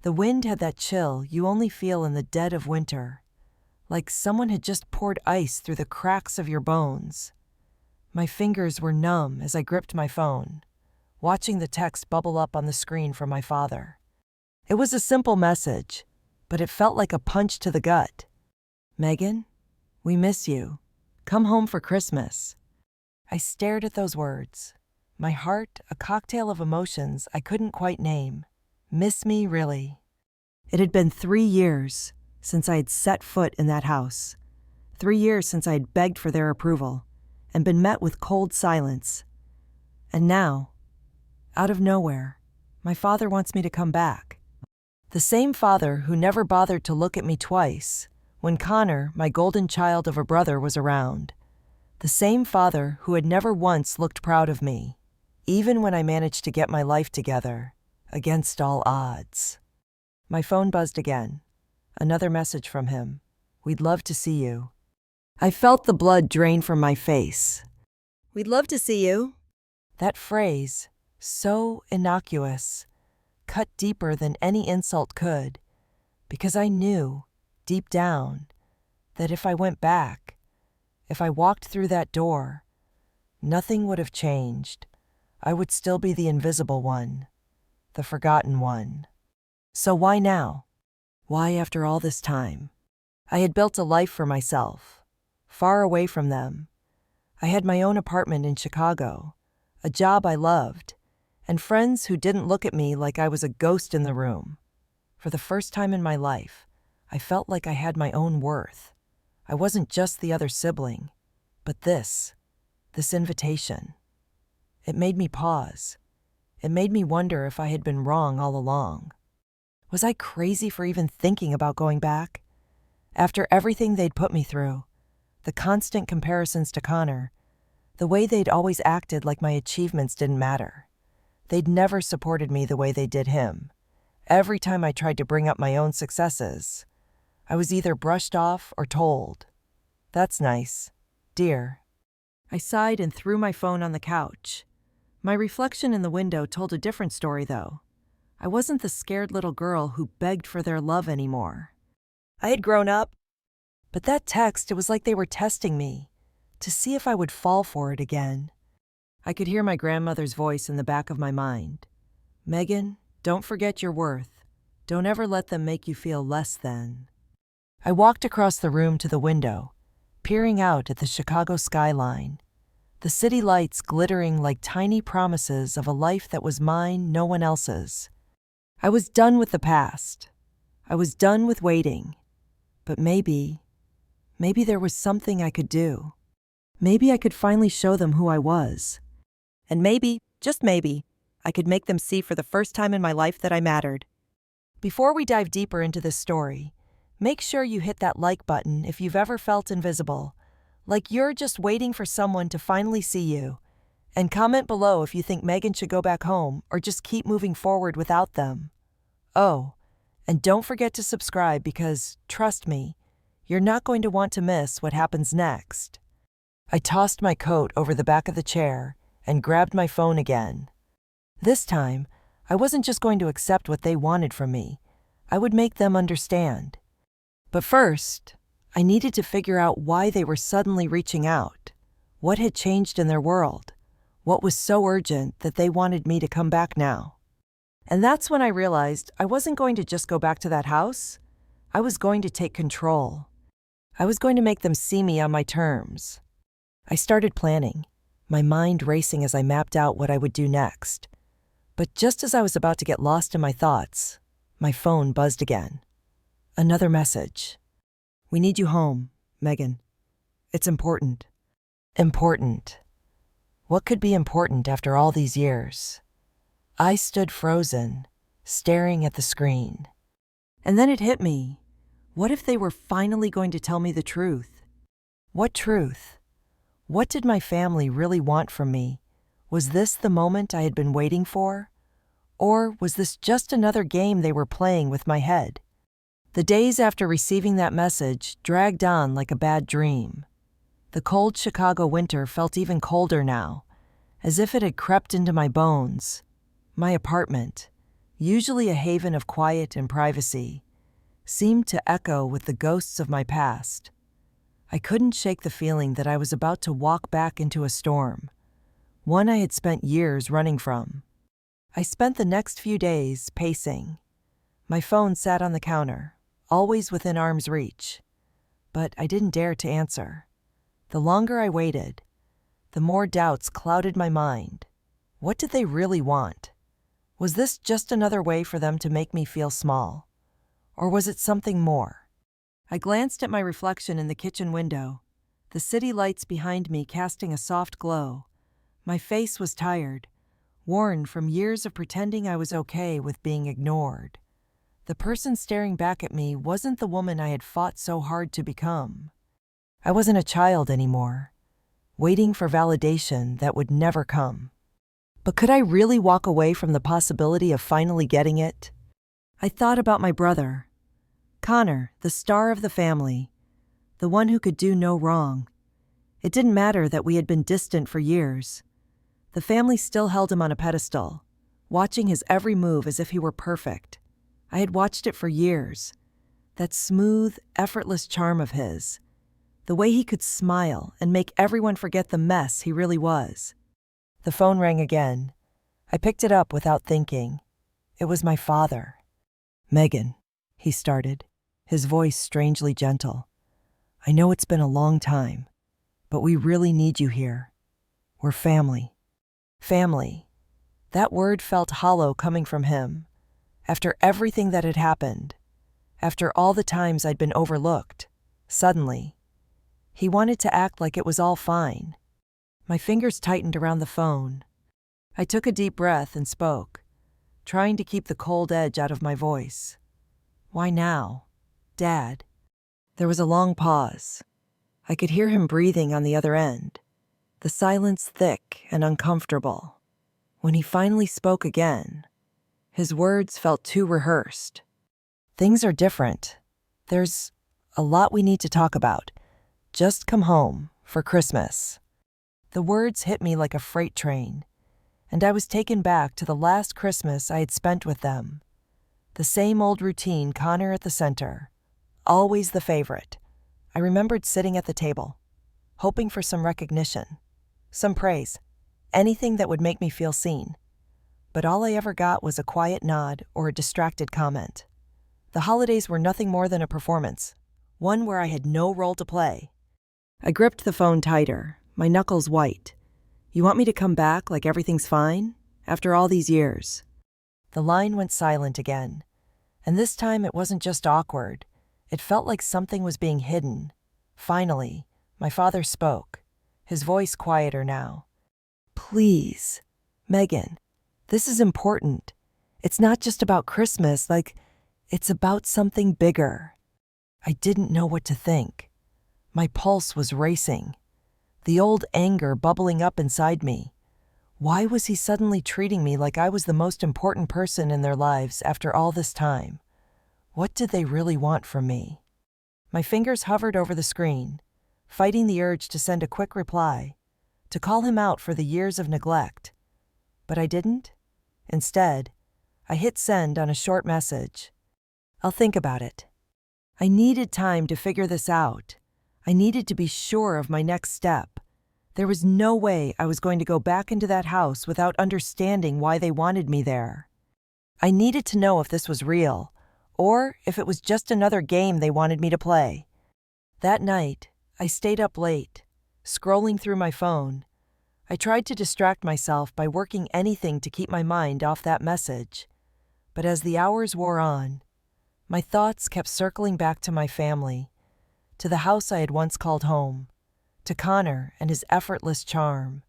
The wind had that chill you only feel in the dead of winter, like someone had just poured ice through the cracks of your bones. My fingers were numb as I gripped my phone, watching the text bubble up on the screen from my father. It was a simple message, but it felt like a punch to the gut. "Megan, we miss you. Come home for Christmas." I stared at those words, my heart a cocktail of emotions I couldn't quite name. Miss me, really? It had been 3 years since I had set foot in that house. 3 years since I had begged for their approval and been met with cold silence. And now, out of nowhere, my father wants me to come back. The same father who never bothered to look at me twice when Connor, my golden child of a brother, was around. The same father who had never once looked proud of me, even when I managed to get my life together, against all odds. My phone buzzed again. Another message from him. "We'd love to see you." I felt the blood drain from my face. "We'd love to see you." That phrase, so innocuous, cut deeper than any insult could, because I knew, deep down, that if I went back, if I walked through that door, nothing would have changed. I would still be the invisible one, the forgotten one. So why now? Why after all this time? I had built a life for myself, far away from them. I had my own apartment in Chicago, a job I loved, and friends who didn't look at me like I was a ghost in the room. For the first time in my life, I felt like I had my own worth. I wasn't just the other sibling, but this invitation. It made me pause. It made me wonder if I had been wrong all along. Was I crazy for even thinking about going back? After everything they'd put me through, the constant comparisons to Connor, the way they'd always acted like my achievements didn't matter. They'd never supported me the way they did him. Every time I tried to bring up my own successes, I was either brushed off or told, "That's nice, dear." I sighed and threw my phone on the couch. My reflection in the window told a different story, though. I wasn't the scared little girl who begged for their love anymore. I had grown up. But that text, it was like they were testing me, to see if I would fall for it again. I could hear my grandmother's voice in the back of my mind. "Megan, don't forget your worth. Don't ever let them make you feel less than." I walked across the room to the window, peering out at the Chicago skyline, the city lights glittering like tiny promises of a life that was mine, no one else's. I was done with the past. I was done with waiting. But maybe there was something I could do. Maybe I could finally show them who I was. And maybe, just maybe, I could make them see for the first time in my life that I mattered. Before we dive deeper into this story, make sure you hit that like button if you've ever felt invisible, like you're just waiting for someone to finally see you. And comment below if you think Megan should go back home or just keep moving forward without them. Oh, and don't forget to subscribe because, trust me, you're not going to want to miss what happens next. I tossed my coat over the back of the chair and grabbed my phone again. This time, I wasn't just going to accept what they wanted from me. I would make them understand. But first, I needed to figure out why they were suddenly reaching out. What had changed in their world? What was so urgent that they wanted me to come back now? And that's when I realized I wasn't going to just go back to that house. I was going to take control. I was going to make them see me on my terms. I started planning, my mind racing as I mapped out what I would do next. But just as I was about to get lost in my thoughts, my phone buzzed again. Another message. "We need you home, Megan. It's important." Important. What could be important after all these years? I stood frozen, staring at the screen. And then it hit me. What if they were finally going to tell me the truth? What truth? What did my family really want from me? Was this the moment I had been waiting for? Or was this just another game they were playing with my head? The days after receiving that message dragged on like a bad dream. The cold Chicago winter felt even colder now, as if it had crept into my bones. My apartment, usually a haven of quiet and privacy, seemed to echo with the ghosts of my past. I couldn't shake the feeling that I was about to walk back into a storm, one I had spent years running from. I spent the next few days pacing. My phone sat on the counter, always within arm's reach, but I didn't dare to answer. The longer I waited, the more doubts clouded my mind. What did they really want? Was this just another way for them to make me feel small? Or was it something more? I glanced at my reflection in the kitchen window, the city lights behind me casting a soft glow. My face was tired, worn from years of pretending I was okay with being ignored. The person staring back at me wasn't the woman I had fought so hard to become. I wasn't a child anymore, waiting for validation that would never come. But could I really walk away from the possibility of finally getting it? I thought about my brother, Connor, the star of the family, the one who could do no wrong. It didn't matter that we had been distant for years. The family still held him on a pedestal, watching his every move as if he were perfect. I had watched it for years. That smooth, effortless charm of his. The way he could smile and make everyone forget the mess he really was. The phone rang again. I picked it up without thinking. It was my father. "Megan," he started, his voice strangely gentle. "I know it's been a long time, but we really need you here. We're family." Family. That word felt hollow coming from him. After everything that had happened, after all the times I'd been overlooked, suddenly, he wanted to act like it was all fine. My fingers tightened around the phone. I took a deep breath and spoke, trying to keep the cold edge out of my voice. "Why now, Dad?" There was a long pause. I could hear him breathing on the other end, the silence thick and uncomfortable. When he finally spoke again, his words felt too rehearsed. "Things are different. There's a lot we need to talk about. Just come home for Christmas." The words hit me like a freight train, and I was taken back to the last Christmas I had spent with them. The same old routine, Connor at the center, always the favorite. I remembered sitting at the table, hoping for some recognition, some praise, anything that would make me feel seen. But all I ever got was a quiet nod or a distracted comment. The holidays were nothing more than a performance, one where I had no role to play. I gripped the phone tighter, my knuckles white. "You want me to come back like everything's fine? After all these years?" The line went silent again, and this time it wasn't just awkward. It felt like something was being hidden. Finally, my father spoke, his voice quieter now. "Please, Megan, this is important. It's not just about Christmas, it's about something bigger." I didn't know what to think. My pulse was racing, the old anger bubbling up inside me. Why was he suddenly treating me like I was the most important person in their lives after all this time? What did they really want from me? My fingers hovered over the screen, fighting the urge to send a quick reply, to call him out for the years of neglect. But I didn't. Instead, I hit send on a short message. "I'll think about it." I needed time to figure this out. I needed to be sure of my next step. There was no way I was going to go back into that house without understanding why they wanted me there. I needed to know if this was real, or if it was just another game they wanted me to play. That night, I stayed up late, scrolling through my phone. I tried to distract myself by working anything to keep my mind off that message. But as the hours wore on, my thoughts kept circling back to my family, to the house I had once called home, to Connor and his effortless charm,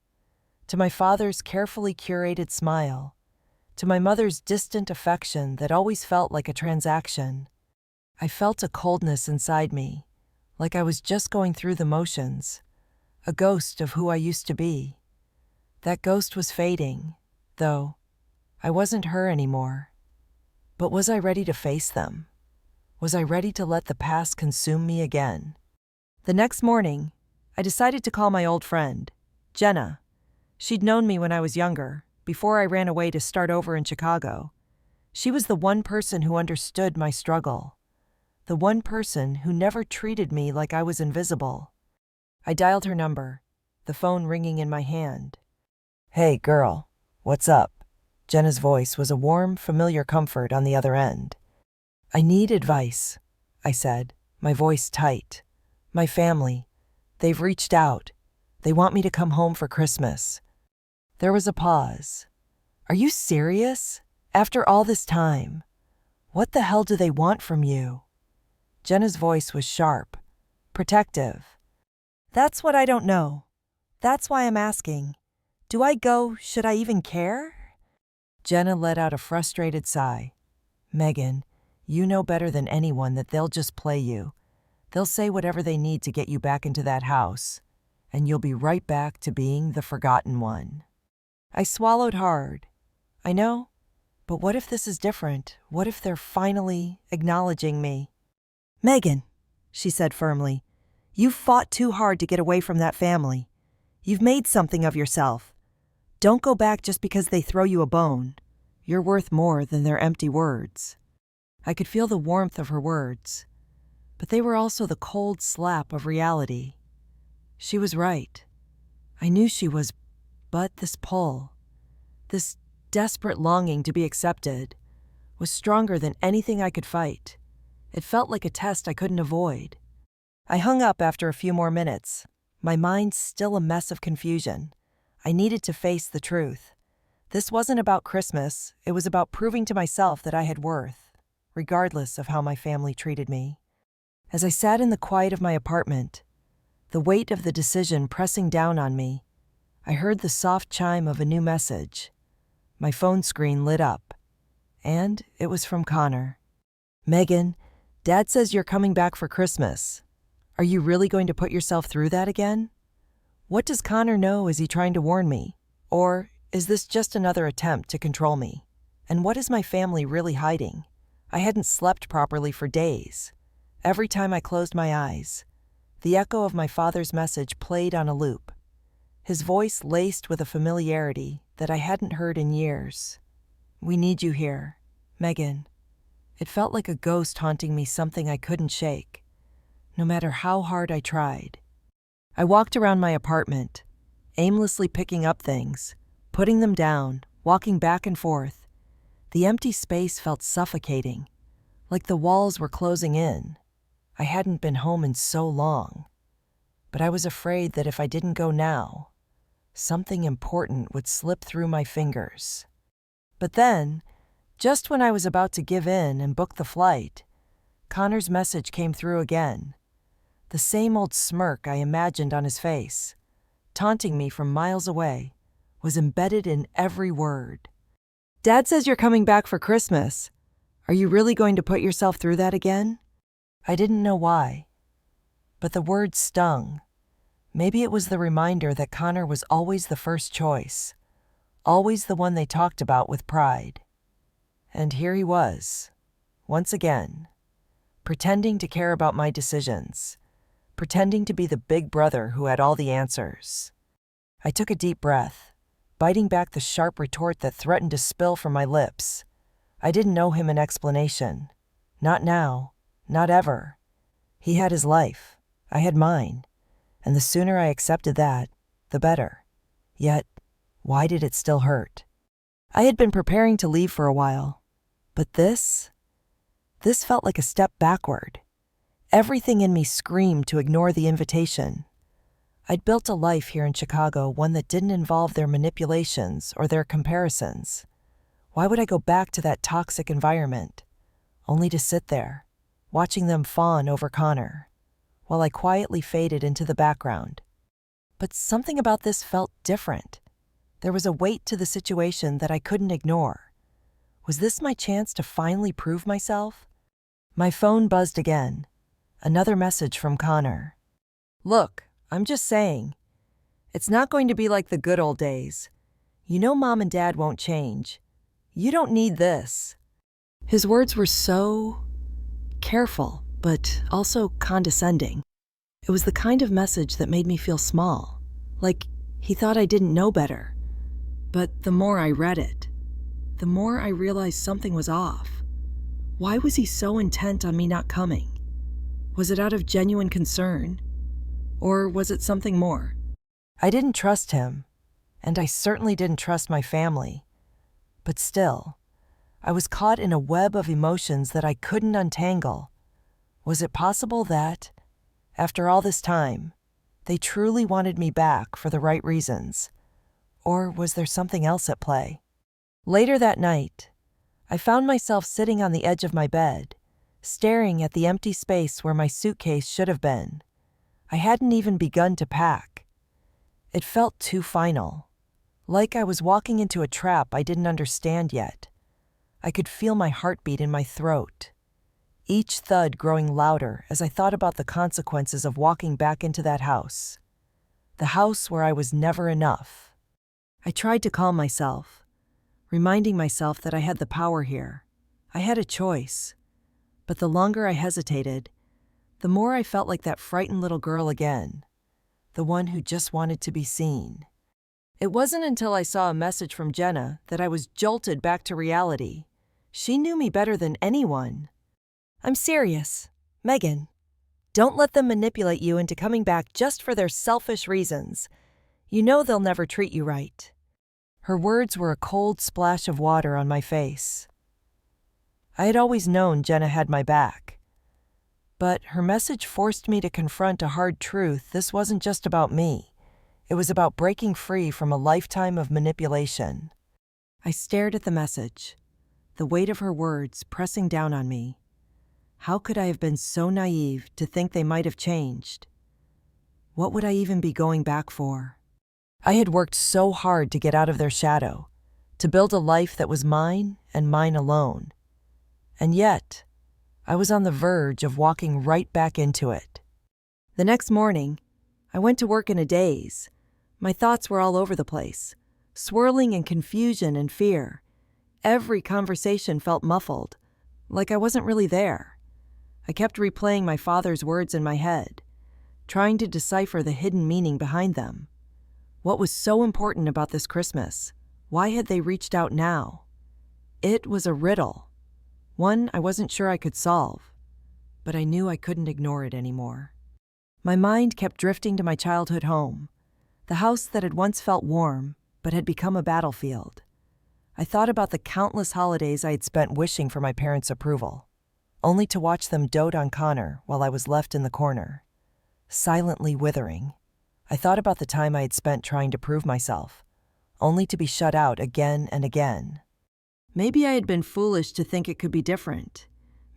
to my father's carefully curated smile, to my mother's distant affection that always felt like a transaction. I felt a coldness inside me, like I was just going through the motions, a ghost of who I used to be. That ghost was fading, though. I wasn't her anymore. But was I ready to face them? Was I ready to let the past consume me again? The next morning, I decided to call my old friend, Jenna. She'd known me when I was younger, before I ran away to start over in Chicago. She was the one person who understood my struggle, the one person who never treated me like I was invisible. I dialed her number, the phone ringing in my hand. "Hey, girl, what's up?" Jenna's voice was a warm, familiar comfort on the other end. "I need advice," I said, my voice tight. "My family, they've reached out. They want me to come home for Christmas." There was a pause. "Are you serious? After all this time? What the hell do they want from you?" Jenna's voice was sharp, protective. "That's what I don't know. That's why I'm asking. Do I go? Should I even care?" Jenna let out a frustrated sigh. "Megan, you know better than anyone that they'll just play you. They'll say whatever they need to get you back into that house, and you'll be right back to being the forgotten one." I swallowed hard. I know, but what if this is different? What if they're finally acknowledging me? "Megan," she said firmly, "you fought too hard to get away from that family. You've made something of yourself. Don't go back just because they throw you a bone. You're worth more than their empty words." I could feel the warmth of her words, but they were also the cold slap of reality. She was right. I knew she was, but this pull, this desperate longing to be accepted, was stronger than anything I could fight. It felt like a test I couldn't avoid. I hung up after a few more minutes, my mind still a mess of confusion. I needed to face the truth. This wasn't about Christmas, it was about proving to myself that I had worth, regardless of how my family treated me. As I sat in the quiet of my apartment, the weight of the decision pressing down on me, I heard the soft chime of a new message. My phone screen lit up, and it was from Connor. "Megan, Dad says you're coming back for Christmas. Are you really going to put yourself through that again? What does Connor know? Is he trying to warn me? Or is this just another attempt to control me? And what is my family really hiding? I hadn't slept properly for days. Every time I closed my eyes, the echo of my father's message played on a loop. His voice laced with a familiarity that I hadn't heard in years. "We need you here, Megan." It felt like a ghost haunting me, something I couldn't shake, no matter how hard I tried. I walked around my apartment, aimlessly picking up things, putting them down, walking back and forth. The empty space felt suffocating, like the walls were closing in. I hadn't been home in so long, but I was afraid that if I didn't go now, something important would slip through my fingers. But then, just when I was about to give in and book the flight, Connor's message came through again. The same old smirk I imagined on his face, taunting me from miles away, was embedded in every word. "Dad says you're coming back for Christmas. Are you really going to put yourself through that again?" I didn't know why, but the words stung. Maybe it was the reminder that Connor was always the first choice, always the one they talked about with pride. And here he was, once again, pretending to care about my decisions, pretending to be the big brother who had all the answers. I took a deep breath, biting back the sharp retort that threatened to spill from my lips. I didn't owe him an explanation. Not now, not ever. He had his life, I had mine, and the sooner I accepted that, the better. Yet, why did it still hurt? I had been preparing to leave for a while, but this felt like a step backward. Everything in me screamed to ignore the invitation. I'd built a life here in Chicago, one that didn't involve their manipulations or their comparisons. Why would I go back to that toxic environment, only to sit there, watching them fawn over Connor, while I quietly faded into the background? But something about this felt different. There was a weight to the situation that I couldn't ignore. Was this my chance to finally prove myself? My phone buzzed again. Another message from Connor. "Look, I'm just saying, it's not going to be like the good old days. You know Mom and Dad won't change. You don't need this." His words were so careful, but also condescending. It was the kind of message that made me feel small, like he thought I didn't know better. But the more I read it, the more I realized something was off. Why was he so intent on me not coming? Was it out of genuine concern? Or was it something more? I didn't trust him, and I certainly didn't trust my family. But still, I was caught in a web of emotions that I couldn't untangle. Was it possible that, after all this time, they truly wanted me back for the right reasons? Or was there something else at play? Later that night, I found myself sitting on the edge of my bed, staring at the empty space where my suitcase should have been. I hadn't even begun to pack. It felt too final, like I was walking into a trap I didn't understand yet. I could feel my heartbeat in my throat, each thud growing louder as I thought about the consequences of walking back into that house. The house where I was never enough. I tried to calm myself, reminding myself that I had the power here. I had a choice. But the longer I hesitated, the more I felt like that frightened little girl again, the one who just wanted to be seen. It wasn't until I saw a message from Jenna that I was jolted back to reality. She knew me better than anyone. I'm serious. Megan, don't let them manipulate you into coming back just for their selfish reasons. You know they'll never treat you right. Her words were a cold splash of water on my face. I had always known Jenna had my back. But her message forced me to confront a hard truth. This wasn't just about me. It was about breaking free from a lifetime of manipulation. I stared at the message, the weight of her words pressing down on me. How could I have been so naive to think they might have changed? What would I even be going back for? I had worked so hard to get out of their shadow, to build a life that was mine and mine alone. And yet, I was on the verge of walking right back into it. The next morning, I went to work in a daze. My thoughts were all over the place, swirling in confusion and fear. Every conversation felt muffled, like I wasn't really there. I kept replaying my father's words in my head, trying to decipher the hidden meaning behind them. What was so important about this Christmas? Why had they reached out now? It was a riddle, one I wasn't sure I could solve, but I knew I couldn't ignore it anymore. My mind kept drifting to my childhood home, the house that had once felt warm but had become a battlefield. I thought about the countless holidays I had spent wishing for my parents' approval, only to watch them dote on Connor while I was left in the corner, silently withering. I thought about the time I had spent trying to prove myself, only to be shut out again and again. Maybe I had been foolish to think it could be different.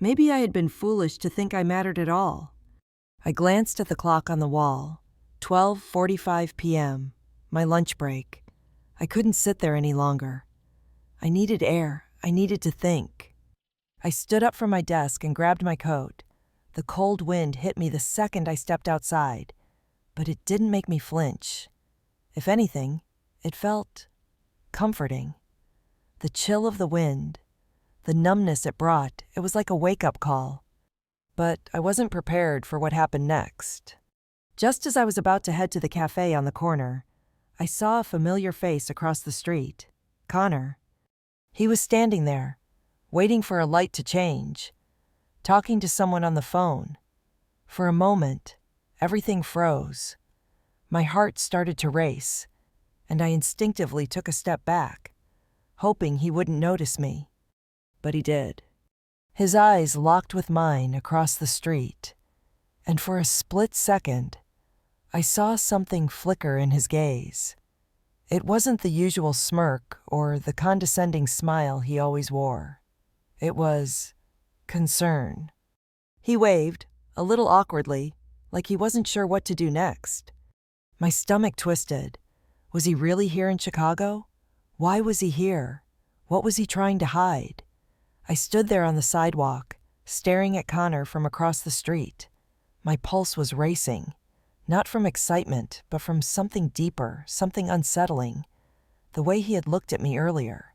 Maybe I had been foolish to think I mattered at all. I glanced at the clock on the wall. 12:45 p.m., my lunch break. I couldn't sit there any longer. I needed air. I needed to think. I stood up from my desk and grabbed my coat. The cold wind hit me the second I stepped outside, but it didn't make me flinch. If anything, it felt comforting. The chill of the wind, the numbness it brought, it was like a wake-up call. But I wasn't prepared for what happened next. Just as I was about to head to the cafe on the corner, I saw a familiar face across the street, Connor. He was standing there, waiting for a light to change, talking to someone on the phone. For a moment, everything froze. My heart started to race, and I instinctively took a step back, hoping he wouldn't notice me. But he did. His eyes locked with mine across the street, and for a split second, I saw something flicker in his gaze. It wasn't the usual smirk or the condescending smile he always wore. It was concern. He waved, a little awkwardly, like he wasn't sure what to do next. My stomach twisted. Was he really here in Chicago? Why was he here? What was he trying to hide? I stood there on the sidewalk, staring at Connor from across the street. My pulse was racing, not from excitement, but from something deeper, something unsettling. The way he had looked at me earlier,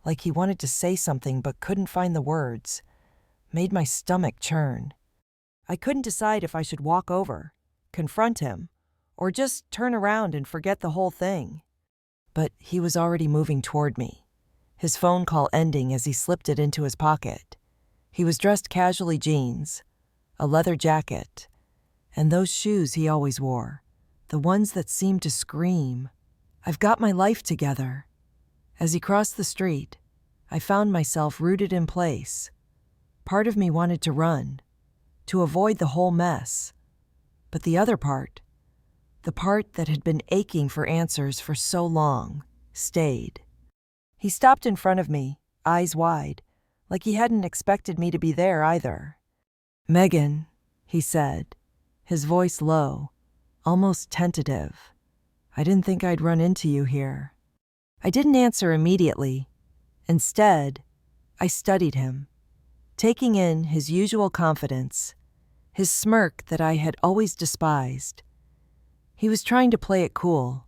like he wanted to say something but couldn't find the words, made my stomach churn. I couldn't decide if I should walk over, confront him, or just turn around and forget the whole thing. But he was already moving toward me, his phone call ending as he slipped it into his pocket. He was dressed casually, jeans, a leather jacket, and those shoes he always wore, the ones that seemed to scream, "I've got my life together." As he crossed the street, I found myself rooted in place. Part of me wanted to run, to avoid the whole mess. But the other part, the part that had been aching for answers for so long, stayed. He stopped in front of me, eyes wide, like he hadn't expected me to be there either. "Megan," he said, his voice low, almost tentative. "I didn't think I'd run into you here." I didn't answer immediately. Instead, I studied him, taking in his usual confidence, his smirk that I had always despised. He was trying to play it cool,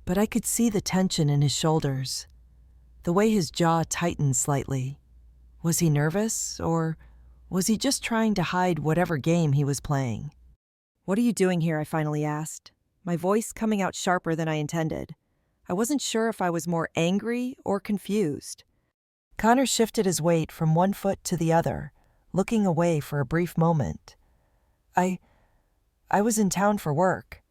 but I could see the tension in his shoulders, the way his jaw tightened slightly. Was he nervous, or was he just trying to hide whatever game he was playing? "What are you doing here?" I finally asked, my voice coming out sharper than I intended. I wasn't sure if I was more angry or confused. Connor shifted his weight from one foot to the other, looking away for a brief moment. I was in town for work.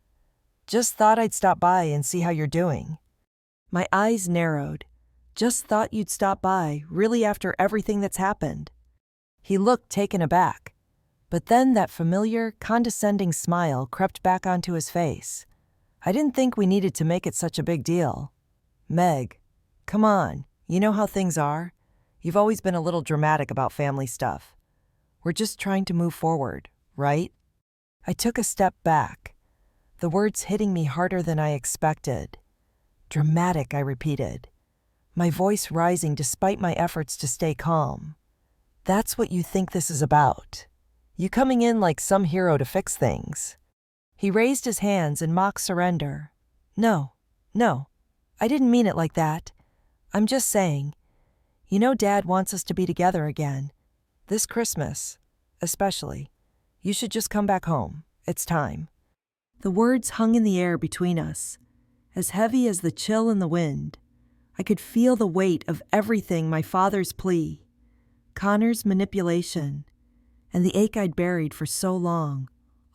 Just thought I'd stop by and see how you're doing." My eyes narrowed. "Just thought you'd stop by, really, after everything that's happened?" He looked taken aback, but then that familiar, condescending smile crept back onto his face. "I didn't think we needed to make it such a big deal. Meg, come on, you know how things are. You've always been a little dramatic about family stuff. We're just trying to move forward, right?" I took a step back, the words hitting me harder than I expected. "Dramatic," I repeated, my voice rising despite my efforts to stay calm. "That's what you think this is about? You coming in like some hero to fix things?" He raised his hands in mock surrender. No, I didn't mean it like that. I'm just saying, you know Dad wants us to be together again. This Christmas, especially. You should just come back home. It's time." The words hung in the air between us, as heavy as the chill in the wind. I could feel the weight of everything: my father's plea, Connor's manipulation, and the ache I'd buried for so long,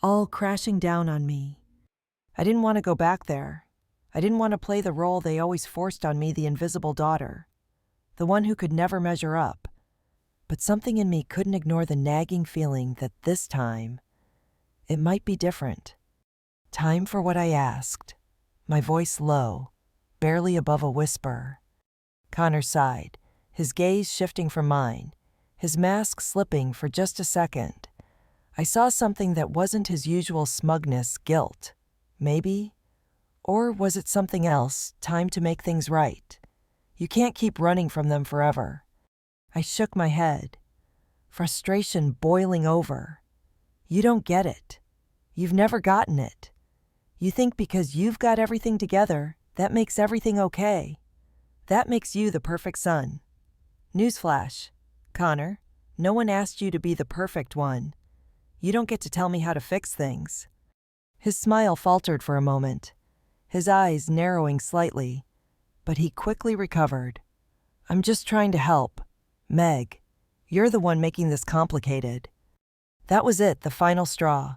all crashing down on me. I didn't want to go back there. I didn't want to play the role they always forced on me, the invisible daughter, the one who could never measure up. But something in me couldn't ignore the nagging feeling that this time, it might be different. "Time for what I asked," my voice low, barely above a whisper. Connor sighed, his gaze shifting from mine, his mask slipping for just a second. I saw something that wasn't his usual smugness, guilt, maybe? Or was it something else, time to make things right? You can't keep running from them forever. I shook my head, frustration boiling over. "You don't get it. You've never gotten it. You think because you've got everything together, that makes everything okay. That makes you the perfect son. Newsflash, Connor, no one asked you to be the perfect one. You don't get to tell me how to fix things." His smile faltered for a moment, his eyes narrowing slightly, but he quickly recovered. "I'm just trying to help. Meg, you're the one making this complicated." That was it, the final straw.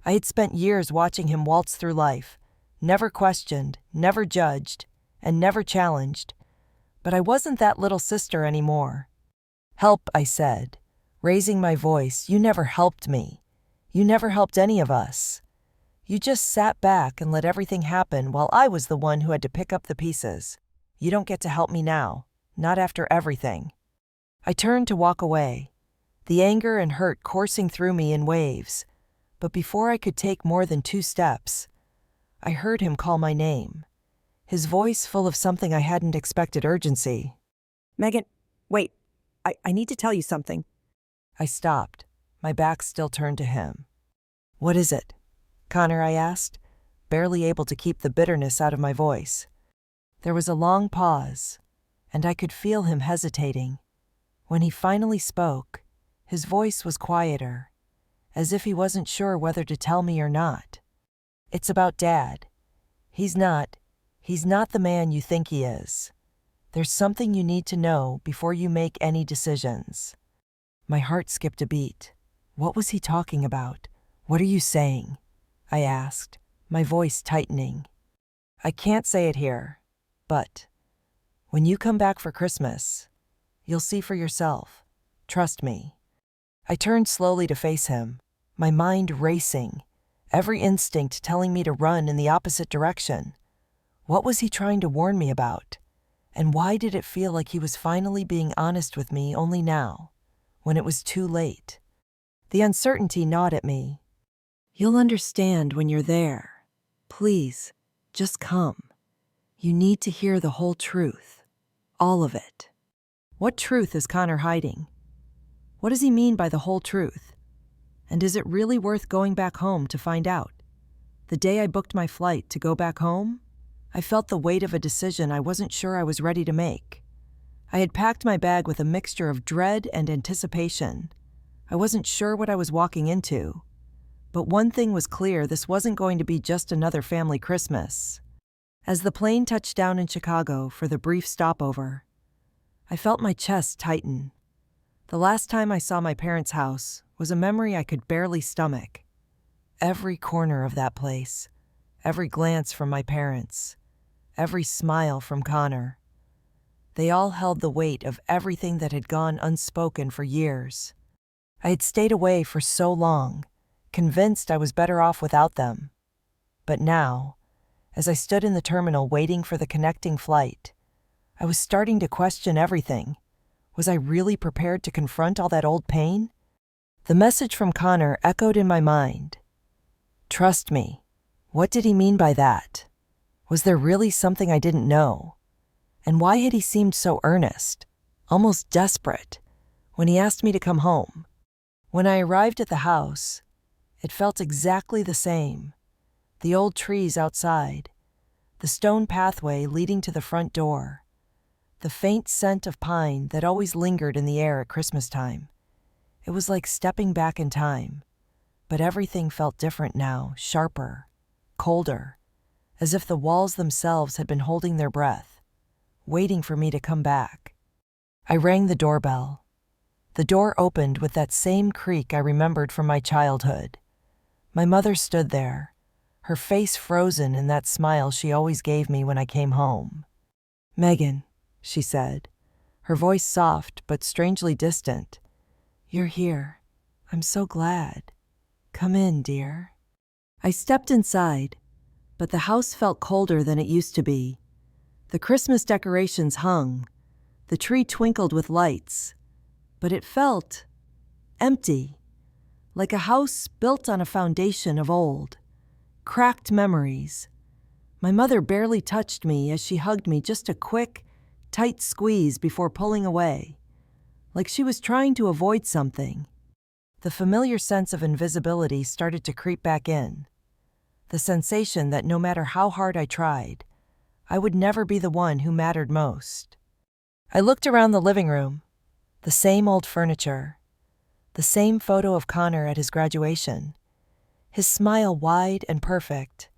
I had spent years watching him waltz through life, never questioned, never judged, and never challenged. But I wasn't that little sister anymore. "Help," I said, raising my voice. "You never helped me. You never helped any of us. You just sat back and let everything happen while I was the one who had to pick up the pieces. You don't get to help me now, not after everything." I turned to walk away, the anger and hurt coursing through me in waves. But before I could take more than 2 steps, I heard him call my name, his voice full of something I hadn't expected: urgency. "Megan, wait, I need to tell you something." I stopped, my back still turned to him. "What is it, Connor?" I asked, barely able to keep the bitterness out of my voice. There was a long pause, and I could feel him hesitating. When he finally spoke, his voice was quieter, as if he wasn't sure whether to tell me or not. "It's about Dad. He's not the man you think he is. There's something you need to know before you make any decisions." My heart skipped a beat. What was he talking about? "What are you saying?" I asked, my voice tightening. "I can't say it here, but when you come back for Christmas, you'll see for yourself. Trust me." I turned slowly to face him, my mind racing, every instinct telling me to run in the opposite direction. What was he trying to warn me about? And why did it feel like he was finally being honest with me only now, when it was too late? The uncertainty gnawed at me. "You'll understand when you're there. Please, just come. You need to hear the whole truth. All of it." What truth is Connor hiding? What does he mean by the whole truth? And is it really worth going back home to find out? The day I booked my flight to go back home, I felt the weight of a decision I wasn't sure I was ready to make. I had packed my bag with a mixture of dread and anticipation. I wasn't sure what I was walking into. But one thing was clear: this wasn't going to be just another family Christmas. As the plane touched down in Chicago for the brief stopover, I felt my chest tighten. The last time I saw my parents' house was a memory I could barely stomach. Every corner of that place, every glance from my parents, every smile from Connor, they all held the weight of everything that had gone unspoken for years. I had stayed away for so long, convinced I was better off without them. But now, as I stood in the terminal waiting for the connecting flight, I was starting to question everything. Was I really prepared to confront all that old pain? The message from Connor echoed in my mind. Trust me. What did he mean by that? Was there really something I didn't know? And why had he seemed so earnest, almost desperate, when he asked me to come home? When I arrived at the house, it felt exactly the same. The old trees outside, the stone pathway leading to the front door, the faint scent of pine that always lingered in the air at Christmas time. It was like stepping back in time, but everything felt different now, sharper, colder, as if the walls themselves had been holding their breath, waiting for me to come back. I rang the doorbell. The door opened with that same creak I remembered from my childhood. My mother stood there, her face frozen in that smile she always gave me when I came home. "Megan," she said, her voice soft but strangely distant. "You're here. I'm so glad. Come in, dear." I stepped inside, but the house felt colder than it used to be. The Christmas decorations hung, the tree twinkled with lights, but it felt empty, like a house built on a foundation of old, cracked memories. My mother barely touched me as she hugged me, just a quick, tight squeeze before pulling away, like she was trying to avoid something. The familiar sense of invisibility started to creep back in, the sensation that no matter how hard I tried, I would never be the one who mattered most. I looked around the living room, the same old furniture, the same photo of Connor at his graduation, his smile wide and perfect.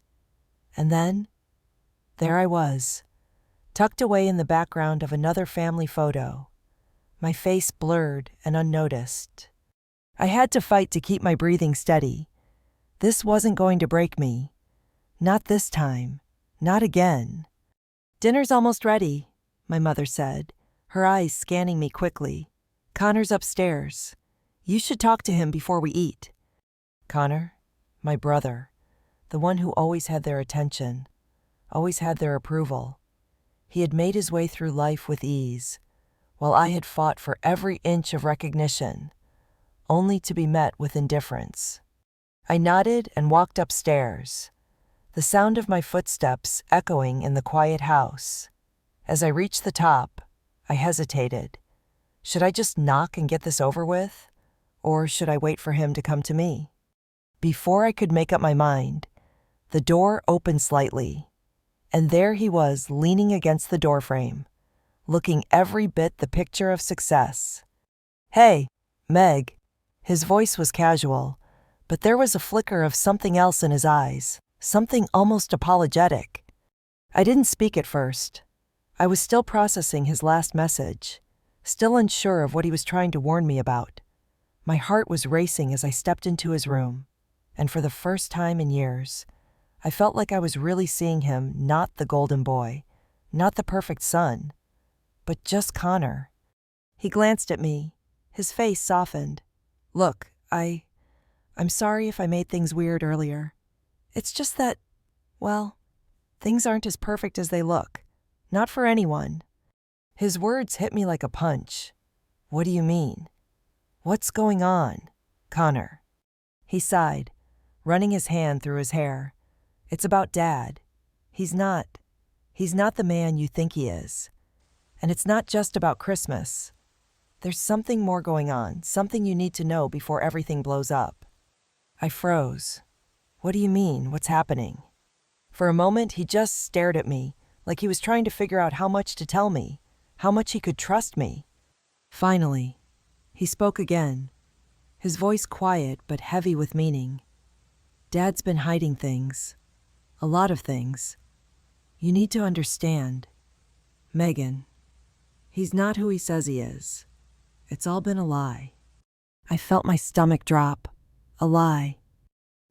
And then, there I was, tucked away in the background of another family photo, my face blurred and unnoticed. I had to fight to keep my breathing steady. This wasn't going to break me. Not this time. Not again. "Dinner's almost ready," my mother said, her eyes scanning me quickly. "Connor's upstairs. You should talk to him before we eat." Connor, my brother, the one who always had their attention, always had their approval. He had made his way through life with ease, while I had fought for every inch of recognition, only to be met with indifference. I nodded and walked upstairs, the sound of my footsteps echoing in the quiet house. As I reached the top, I hesitated. Should I just knock and get this over with? Or should I wait for him to come to me? Before I could make up my mind, the door opened slightly, and there he was leaning against the doorframe, looking every bit the picture of success. "Hey, Meg." His voice was casual, but there was a flicker of something else in his eyes, something almost apologetic. I didn't speak at first. I was still processing his last message, still unsure of what he was trying to warn me about. My heart was racing as I stepped into his room, and for the first time in years, I felt like I was really seeing him, not the golden boy, not the perfect son, but just Connor. He glanced at me, his face softened. "Look, I'm sorry if I made things weird earlier. It's just that, well, things aren't as perfect as they look. Not for anyone." His words hit me like a punch. "What do you mean? What's going on, Connor?" He sighed, running his hand through his hair. "It's about Dad. He's not the man you think he is. And it's not just about Christmas. There's something more going on, something you need to know before everything blows up." I froze. "What do you mean? What's happening?" For a moment, he just stared at me, like he was trying to figure out how much to tell me, how much he could trust me. Finally, he spoke again, his voice quiet but heavy with meaning. "Dad's been hiding things. A lot of things. You need to understand. Megan, he's not who he says he is. It's all been a lie." I felt my stomach drop. A lie.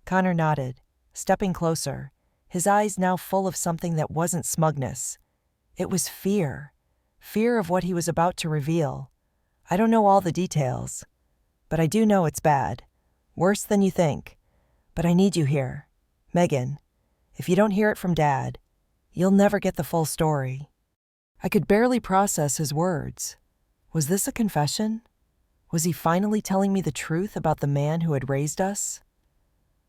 Connor nodded, stepping closer, his eyes now full of something that wasn't smugness. It was fear. Fear of what he was about to reveal. "I don't know all the details, but I do know it's bad. Worse than you think. But I need you here. Megan, if you don't hear it from Dad, you'll never get the full story." I could barely process his words. Was this a confession? Was he finally telling me the truth about the man who had raised us?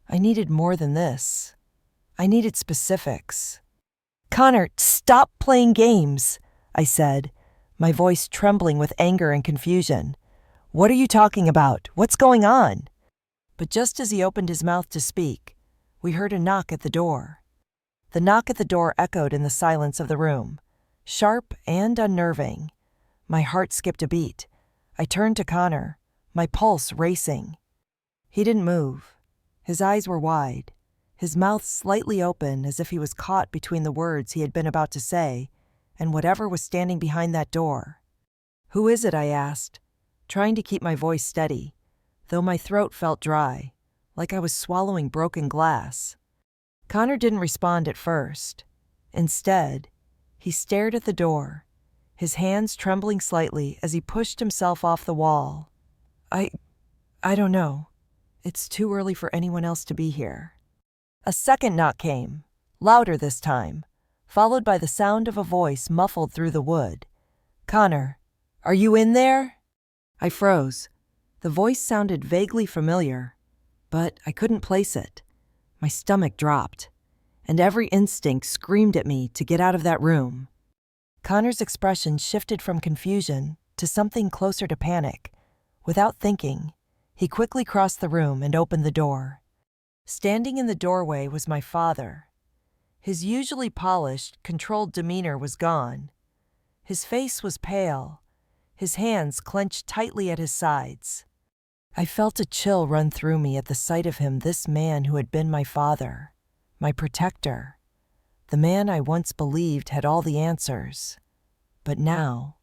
I needed more than this. I needed specifics. "Connor, stop playing games," I said, my voice trembling with anger and confusion. "What are you talking about? What's going on?" But just as he opened his mouth to speak, we heard a knock at the door. The knock at the door echoed in the silence of the room, sharp and unnerving. My heart skipped a beat. I turned to Connor, my pulse racing. He didn't move. His eyes were wide, his mouth slightly open as if he was caught between the words he had been about to say and whatever was standing behind that door. "Who is it?" I asked, trying to keep my voice steady, though my throat felt dry, like I was swallowing broken glass. Connor didn't respond at first. Instead, he stared at the door, his hands trembling slightly as he pushed himself off the wall. I don't know. It's too early for anyone else to be here." A second knock came, louder this time, followed by the sound of a voice muffled through the wood. "Connor, are you in there?" I froze. The voice sounded vaguely familiar, but I couldn't place it. My stomach dropped, and every instinct screamed at me to get out of that room. Connor's expression shifted from confusion to something closer to panic. Without thinking, he quickly crossed the room and opened the door. Standing in the doorway was my father. His usually polished, controlled demeanor was gone. His face was pale, his hands clenched tightly at his sides. I felt a chill run through me at the sight of him, this man who had been my father, my protector, the man I once believed had all the answers. But now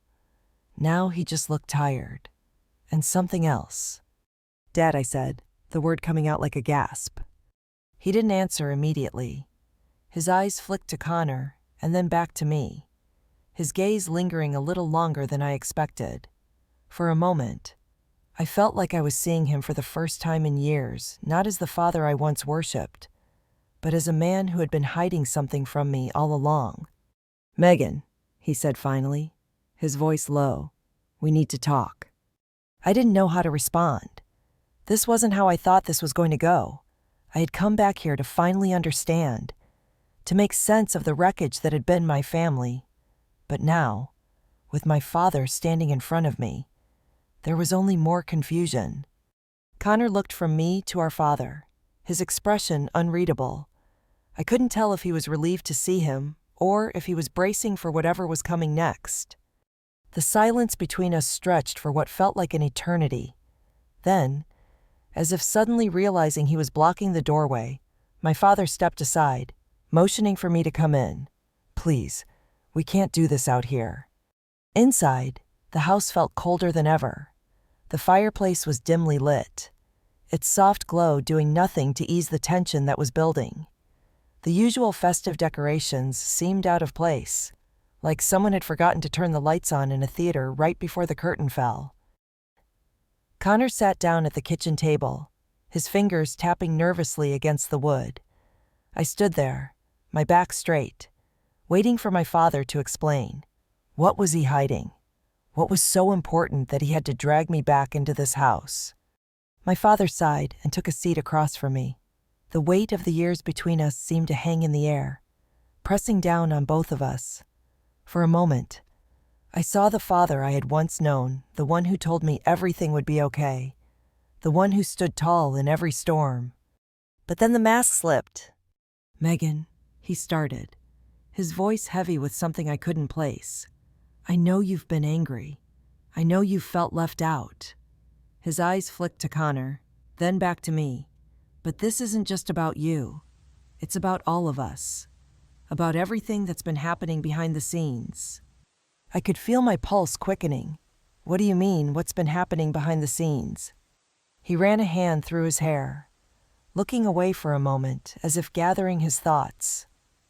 he just looked tired, and something else. "Dad," I said, the word coming out like a gasp. He didn't answer immediately. His eyes flicked to Connor and then back to me, his gaze lingering a little longer than I expected. For a moment, I felt like I was seeing him for the first time in years, not as the father I once worshipped, but as a man who had been hiding something from me all along. "Megan," he said finally, his voice low, "we need to talk." I didn't know how to respond. This wasn't how I thought this was going to go. I had come back here to finally understand, to make sense of the wreckage that had been my family. But now, with my father standing in front of me, there was only more confusion. Connor looked from me to our father, his expression unreadable. I couldn't tell if he was relieved to see him or if he was bracing for whatever was coming next. The silence between us stretched for what felt like an eternity. Then, as if suddenly realizing he was blocking the doorway, my father stepped aside, motioning for me to come in. "Please, We can't do this out here. Inside, the house felt colder than ever. The fireplace was dimly lit, its soft glow doing nothing to ease the tension that was building. The usual festive decorations seemed out of place, like someone had forgotten to turn the lights on in a theater right before the curtain fell. Connor sat down at the kitchen table, his fingers tapping nervously against the wood. I stood there, my back straight, waiting for my father to explain. What was he hiding? What was so important that he had to drag me back into this house? My father sighed and took a seat across from me. The weight of the years between us seemed to hang in the air, pressing down on both of us. For a moment, I saw the father I had once known, the one who told me everything would be okay, the one who stood tall in every storm. But then the mask slipped. "Megan," he started, his voice heavy with something I couldn't place. "I know you've been angry. I know you've felt left out." His eyes flicked to Connor, then back to me. "But this isn't just about you. It's about all of us. About everything that's been happening behind the scenes." I could feel my pulse quickening. "What do you mean, what's been happening behind the scenes?" He ran a hand through his hair, looking away for a moment as if gathering his thoughts.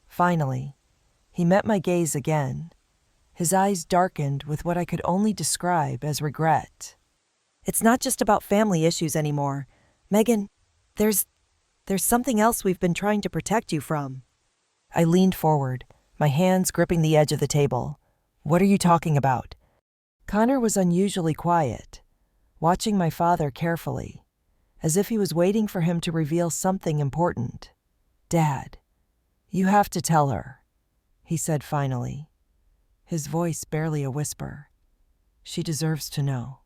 Finally, he met my gaze again. His eyes darkened with what I could only describe as regret. "It's not just about family issues anymore. Megan, there's something else we've been trying to protect you from." I leaned forward, my hands gripping the edge of the table. "What are you talking about?" Connor was unusually quiet, watching my father carefully, as if he was waiting for him to reveal something important. "Dad, you have to tell her," he said finally, his voice barely a whisper. "She deserves to know."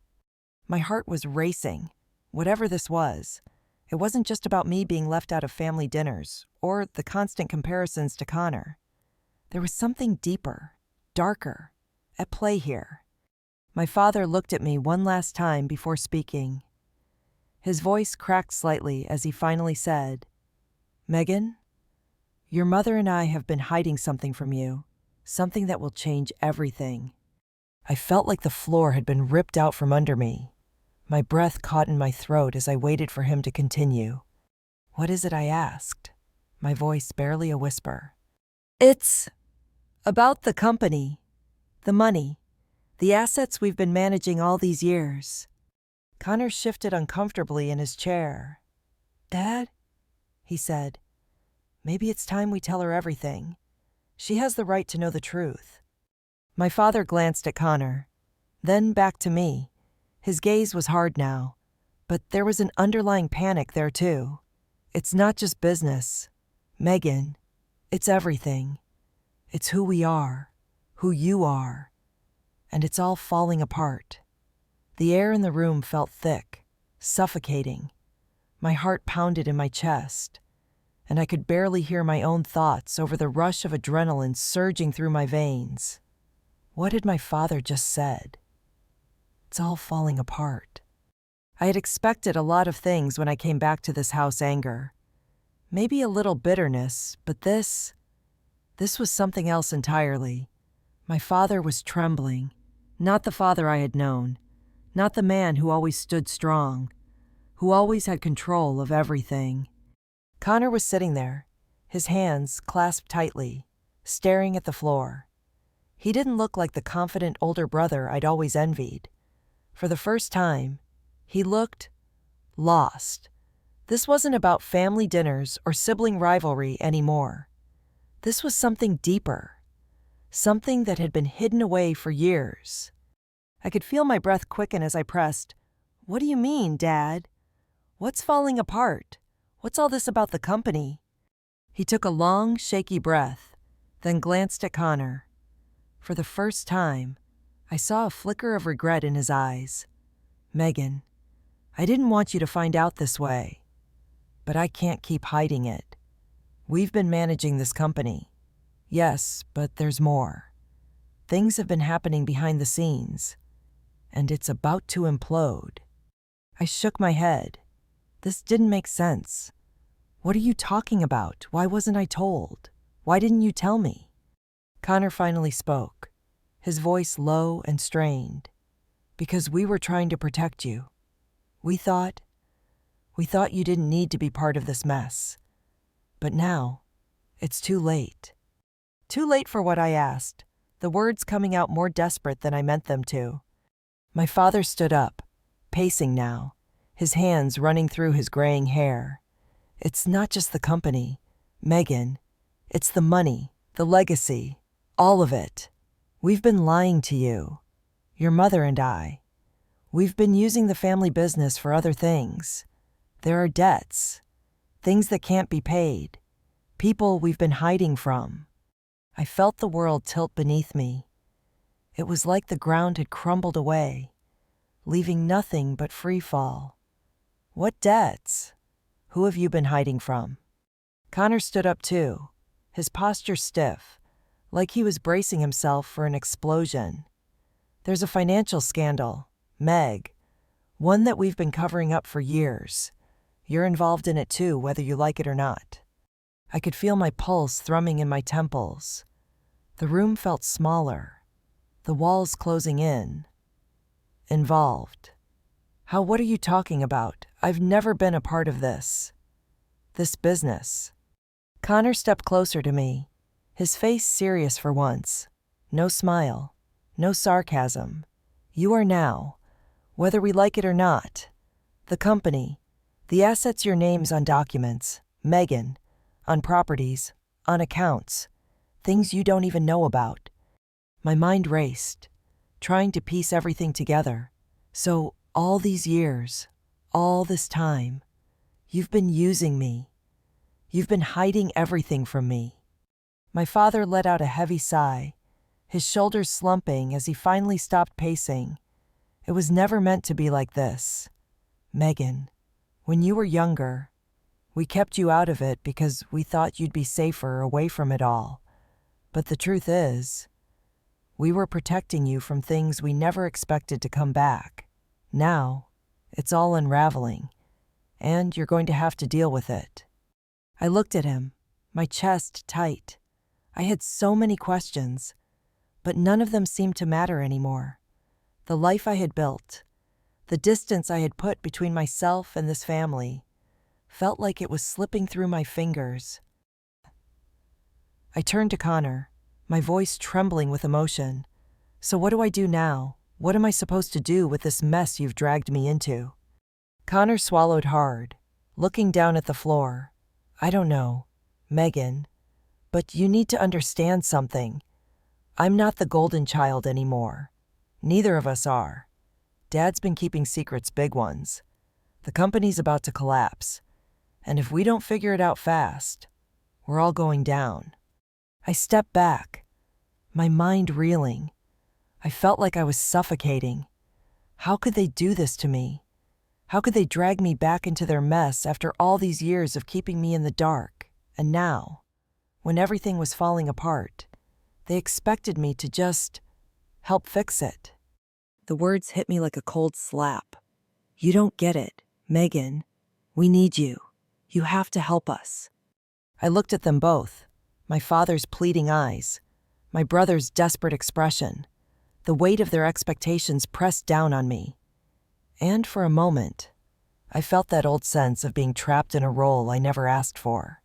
My heart was racing. Whatever this was, it wasn't just about me being left out of family dinners or the constant comparisons to Connor. There was something deeper, darker, at play here. My father looked at me one last time before speaking. His voice cracked slightly as he finally said, "Megan, your mother and I have been hiding something from you, something that will change everything." I felt like the floor had been ripped out from under me. My breath caught in my throat as I waited for him to continue. "What is it?" I asked, my voice barely a whisper. "It's about the company, the money, the assets we've been managing all these years." Connor shifted uncomfortably in his chair. "Dad," he said, "maybe it's time we tell her everything. She has the right to know the truth." My father glanced at Connor, then back to me. His gaze was hard now, but there was an underlying panic there too. "It's not just business, Megan. It's everything. It's who we are, who you are, and it's all falling apart." The air in the room felt thick, suffocating. My heart pounded in my chest, and I could barely hear my own thoughts over the rush of adrenaline surging through my veins. What had my father just said? It's all falling apart. I had expected a lot of things when I came back to this house: anger, maybe a little bitterness, but this was something else entirely. My father was trembling, not the father I had known, not the man who always stood strong, who always had control of everything. Connor was sitting there, his hands clasped tightly, staring at the floor. He didn't look like the confident older brother I'd always envied. For the first time, he looked lost. This wasn't about family dinners or sibling rivalry anymore. This was something deeper, something that had been hidden away for years. I could feel my breath quicken as I pressed, "What do you mean, Dad? What's falling apart? What's all this about the company?" He took a long, shaky breath, then glanced at Connor. For the first time, I saw a flicker of regret in his eyes. "Megan, I didn't want you to find out this way, but I can't keep hiding it. We've been managing this company. Yes, but there's more. Things have been happening behind the scenes, and it's about to implode." I shook my head. This didn't make sense. "What are you talking about? Why wasn't I told? Why didn't you tell me?" Connor finally spoke, his voice low and strained. Because we were trying to protect you. We thought you didn't need to be part of this mess. But now, it's too late. Too late for what I asked, the words coming out more desperate than I meant them to. My father stood up, pacing now, his hands running through his graying hair. It's not just the company, Megan. It's the money, the legacy, all of it. We've been lying to you, your mother and I. We've been using the family business for other things. There are debts, things that can't be paid, people we've been hiding from. I felt the world tilt beneath me. It was like the ground had crumbled away, leaving nothing but free fall. What debts? Who have you been hiding from? Connor stood up too, his posture stiff, like he was bracing himself for an explosion. There's a financial scandal, Meg, one that we've been covering up for years. You're involved in it too, whether you like it or not. I could feel my pulse thrumming in my temples. The room felt smaller, the walls closing in. Involved. What are you talking about? I've never been a part of this business. Connor stepped closer to me, his face serious for once. No smile, no sarcasm. You are now, whether we like it or not. The company, the assets your name's on documents, Megan, on properties, on accounts, things you don't even know about. My mind raced, trying to piece everything together. So, all these years, all this time, you've been using me. You've been hiding everything from me. My father let out a heavy sigh, his shoulders slumping as he finally stopped pacing. It was never meant to be like this. Megan, when you were younger, we kept you out of it because we thought you'd be safer away from it all. But the truth is, we were protecting you from things we never expected to come back. Now, it's all unraveling, and you're going to have to deal with it. I looked at him, my chest tight. I had so many questions, but none of them seemed to matter anymore. The life I had built, the distance I had put between myself and this family, felt like it was slipping through my fingers. I turned to Connor, my voice trembling with emotion. So what do I do now? What am I supposed to do with this mess you've dragged me into? Connor swallowed hard, looking down at the floor. I don't know, Megan, but you need to understand something. I'm not the golden child anymore. Neither of us are. Dad's been keeping secrets, big ones. The company's about to collapse, and if we don't figure it out fast, we're all going down. I stepped back, my mind reeling. I felt like I was suffocating. How could they do this to me? How could they drag me back into their mess after all these years of keeping me in the dark? And now, when everything was falling apart, they expected me to just help fix it. The words hit me like a cold slap. You don't get it, Megan. We need you. You have to help us. I looked at them both, my father's pleading eyes, my brother's desperate expression. The weight of their expectations pressed down on me. And for a moment, I felt that old sense of being trapped in a role I never asked for.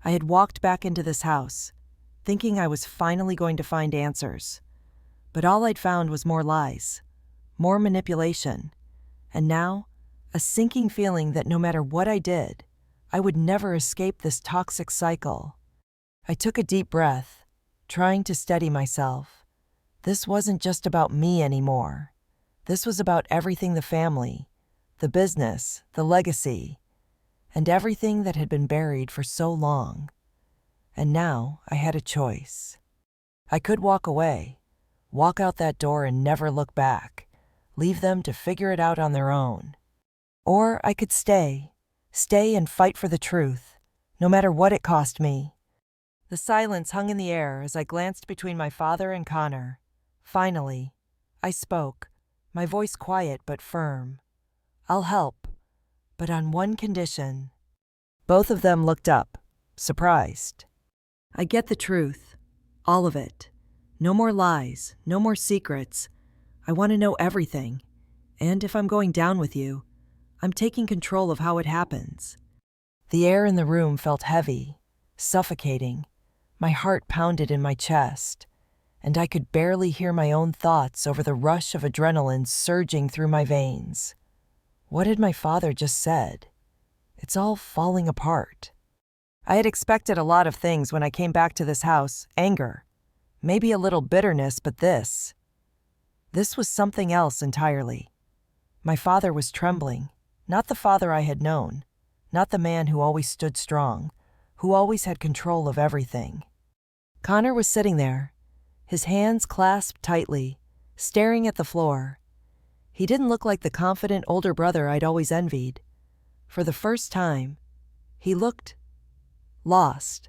I had walked back into this house, thinking I was finally going to find answers. But all I'd found was more lies, more manipulation, and now, a sinking feeling that no matter what I did, I would never escape this toxic cycle. I took a deep breath, trying to steady myself. This wasn't just about me anymore. This was about everything: the family, the business, the legacy, and everything that had been buried for so long. And now I had a choice. I could walk away, walk out that door and never look back, leave them to figure it out on their own. Or I could stay and fight for the truth, no matter what it cost me. The silence hung in the air as I glanced between my father and Connor. Finally, I spoke, my voice quiet but firm. I'll help, but on one condition. Both of them looked up, surprised. I get the truth. All of it. No more lies, no more secrets. I want to know everything. And if I'm going down with you, I'm taking control of how it happens. The air in the room felt heavy, suffocating. My heart pounded in my chest, and I could barely hear my own thoughts over the rush of adrenaline surging through my veins. What had my father just said? It's all falling apart. I had expected a lot of things when I came back to this house. Anger, maybe a little bitterness, but this was something else entirely. My father was trembling, not the father I had known, not the man who always stood strong, who always had control of everything. Connor was sitting there, his hands clasped tightly, staring at the floor. He didn't look like the confident older brother I'd always envied. For the first time, he looked lost.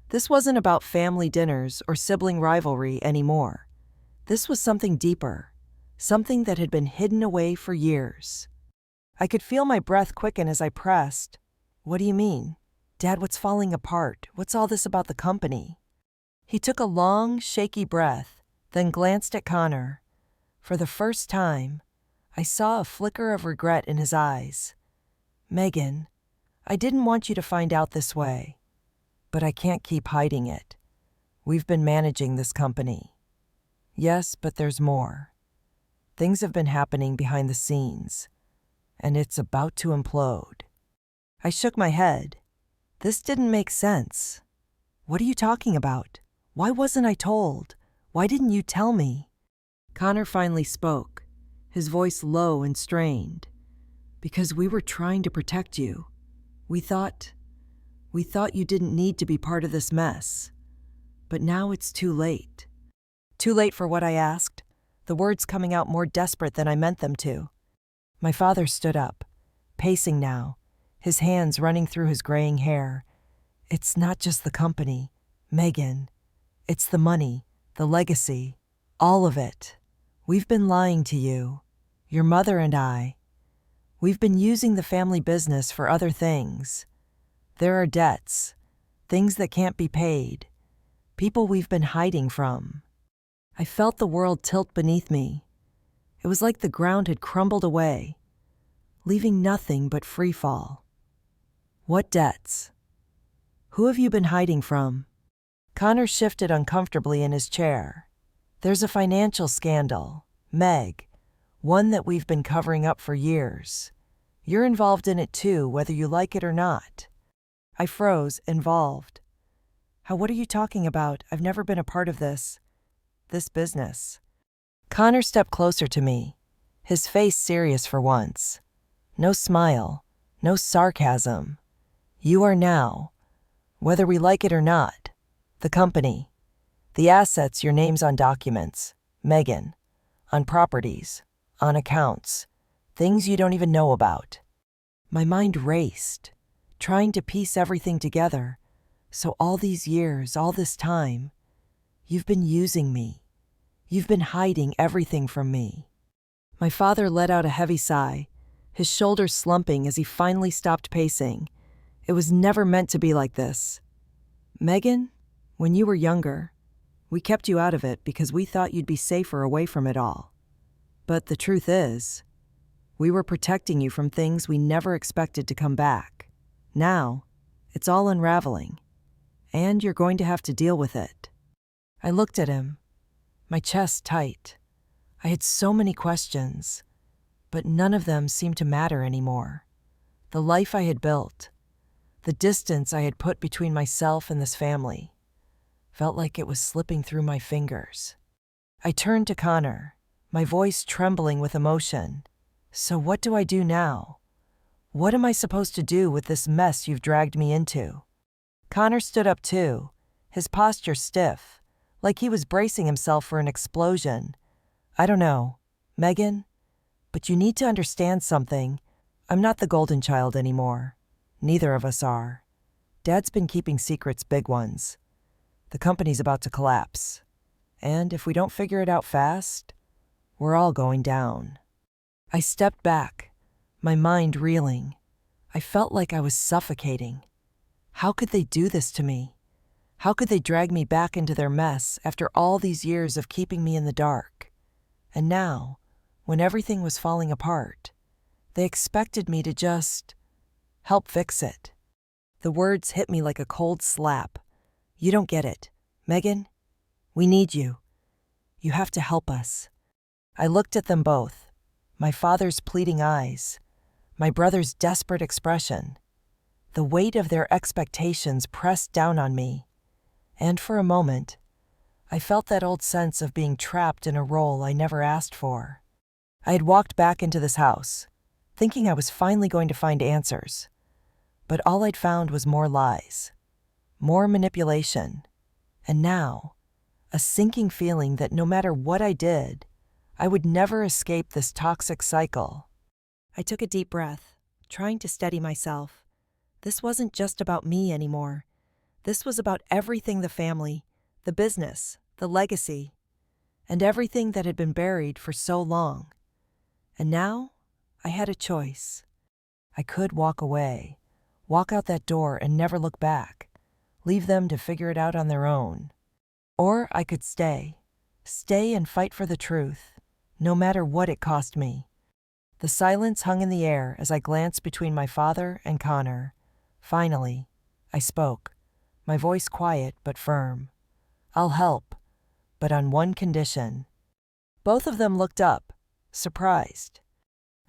This wasn't about family dinners or sibling rivalry anymore. This was something deeper, something that had been hidden away for years. I could feel my breath quicken as I pressed. What do you mean? Dad, what's falling apart? What's all this about the company? He took a long, shaky breath, then glanced at Connor. For the first time, I saw a flicker of regret in his eyes. Megan, I didn't want you to find out this way, but I can't keep hiding it. We've been managing this company. Yes, but there's more. Things have been happening behind the scenes, and it's about to implode. I shook my head. This didn't make sense. What are you talking about? Why wasn't I told? Why didn't you tell me? Connor finally spoke, his voice low and strained. Because we were trying to protect you. We thought you didn't need to be part of this mess. But now it's too late. Too late for what I asked, the words coming out more desperate than I meant them to. My father stood up, pacing now, his hands running through his graying hair. It's not just the company, Megan. It's the money, the legacy, all of it. We've been lying to you, your mother and I. We've been using the family business for other things. There are debts, things that can't be paid, people we've been hiding from. I felt the world tilt beneath me. It was like the ground had crumbled away, leaving nothing but free fall. What debts? Who have you been hiding from? Connor shifted uncomfortably in his chair. There's a financial scandal, Meg, one that we've been covering up for years. You're involved in it too, whether you like it or not. I froze, involved. What are you talking about? I've never been a part of this business. Connor stepped closer to me, his face serious for once. No smile, no sarcasm. You are now, whether we like it or not, the company, the assets, your name's on documents, Megan, on properties, on accounts, things you don't even know about. My mind raced, trying to piece everything together. So all these years, all this time, you've been using me. You've been hiding everything from me. My father let out a heavy sigh, his shoulders slumping as he finally stopped pacing. It was never meant to be like this. Megan, when you were younger, we kept you out of it because we thought you'd be safer away from it all. But the truth is, we were protecting you from things we never expected to come back. Now, it's all unraveling, and you're going to have to deal with it. I looked at him, my chest tight. I had so many questions, but none of them seemed to matter anymore. The life I had built, the distance I had put between myself and this family, felt like it was slipping through my fingers. I turned to Connor, my voice trembling with emotion. So what do I do now? What am I supposed to do with this mess you've dragged me into? Connor stood up too, his posture stiff, like he was bracing himself for an explosion. I don't know, Megan, but you need to understand something. I'm not the golden child anymore. Neither of us are. Dad's been keeping secrets, big ones. The company's about to collapse. And if we don't figure it out fast, we're all going down. I stepped back, my mind reeling. I felt like I was suffocating. How could they do this to me? How could they drag me back into their mess after all these years of keeping me in the dark? And now, when everything was falling apart, they expected me to just help fix it. The words hit me like a cold slap. You don't get it. Megan, we need you. You have to help us. I looked at them both, my father's pleading eyes, my brother's desperate expression. The weight of their expectations pressed down on me, and for a moment, I felt that old sense of being trapped in a role I never asked for. I had walked back into this house, thinking I was finally going to find answers, but all I'd found was more lies, more manipulation, and now, a sinking feeling that no matter what I did, I would never escape this toxic cycle. I took a deep breath, trying to steady myself. This wasn't just about me anymore. This was about everything: the family, the business, the legacy, and everything that had been buried for so long. And now, I had a choice. I could walk away, walk out that door and never look back, leave them to figure it out on their own. Or I could stay and fight for the truth, no matter what it cost me. The silence hung in the air as I glanced between my father and Connor. Finally, I spoke, my voice quiet but firm. I'll help, but on one condition. Both of them looked up, surprised.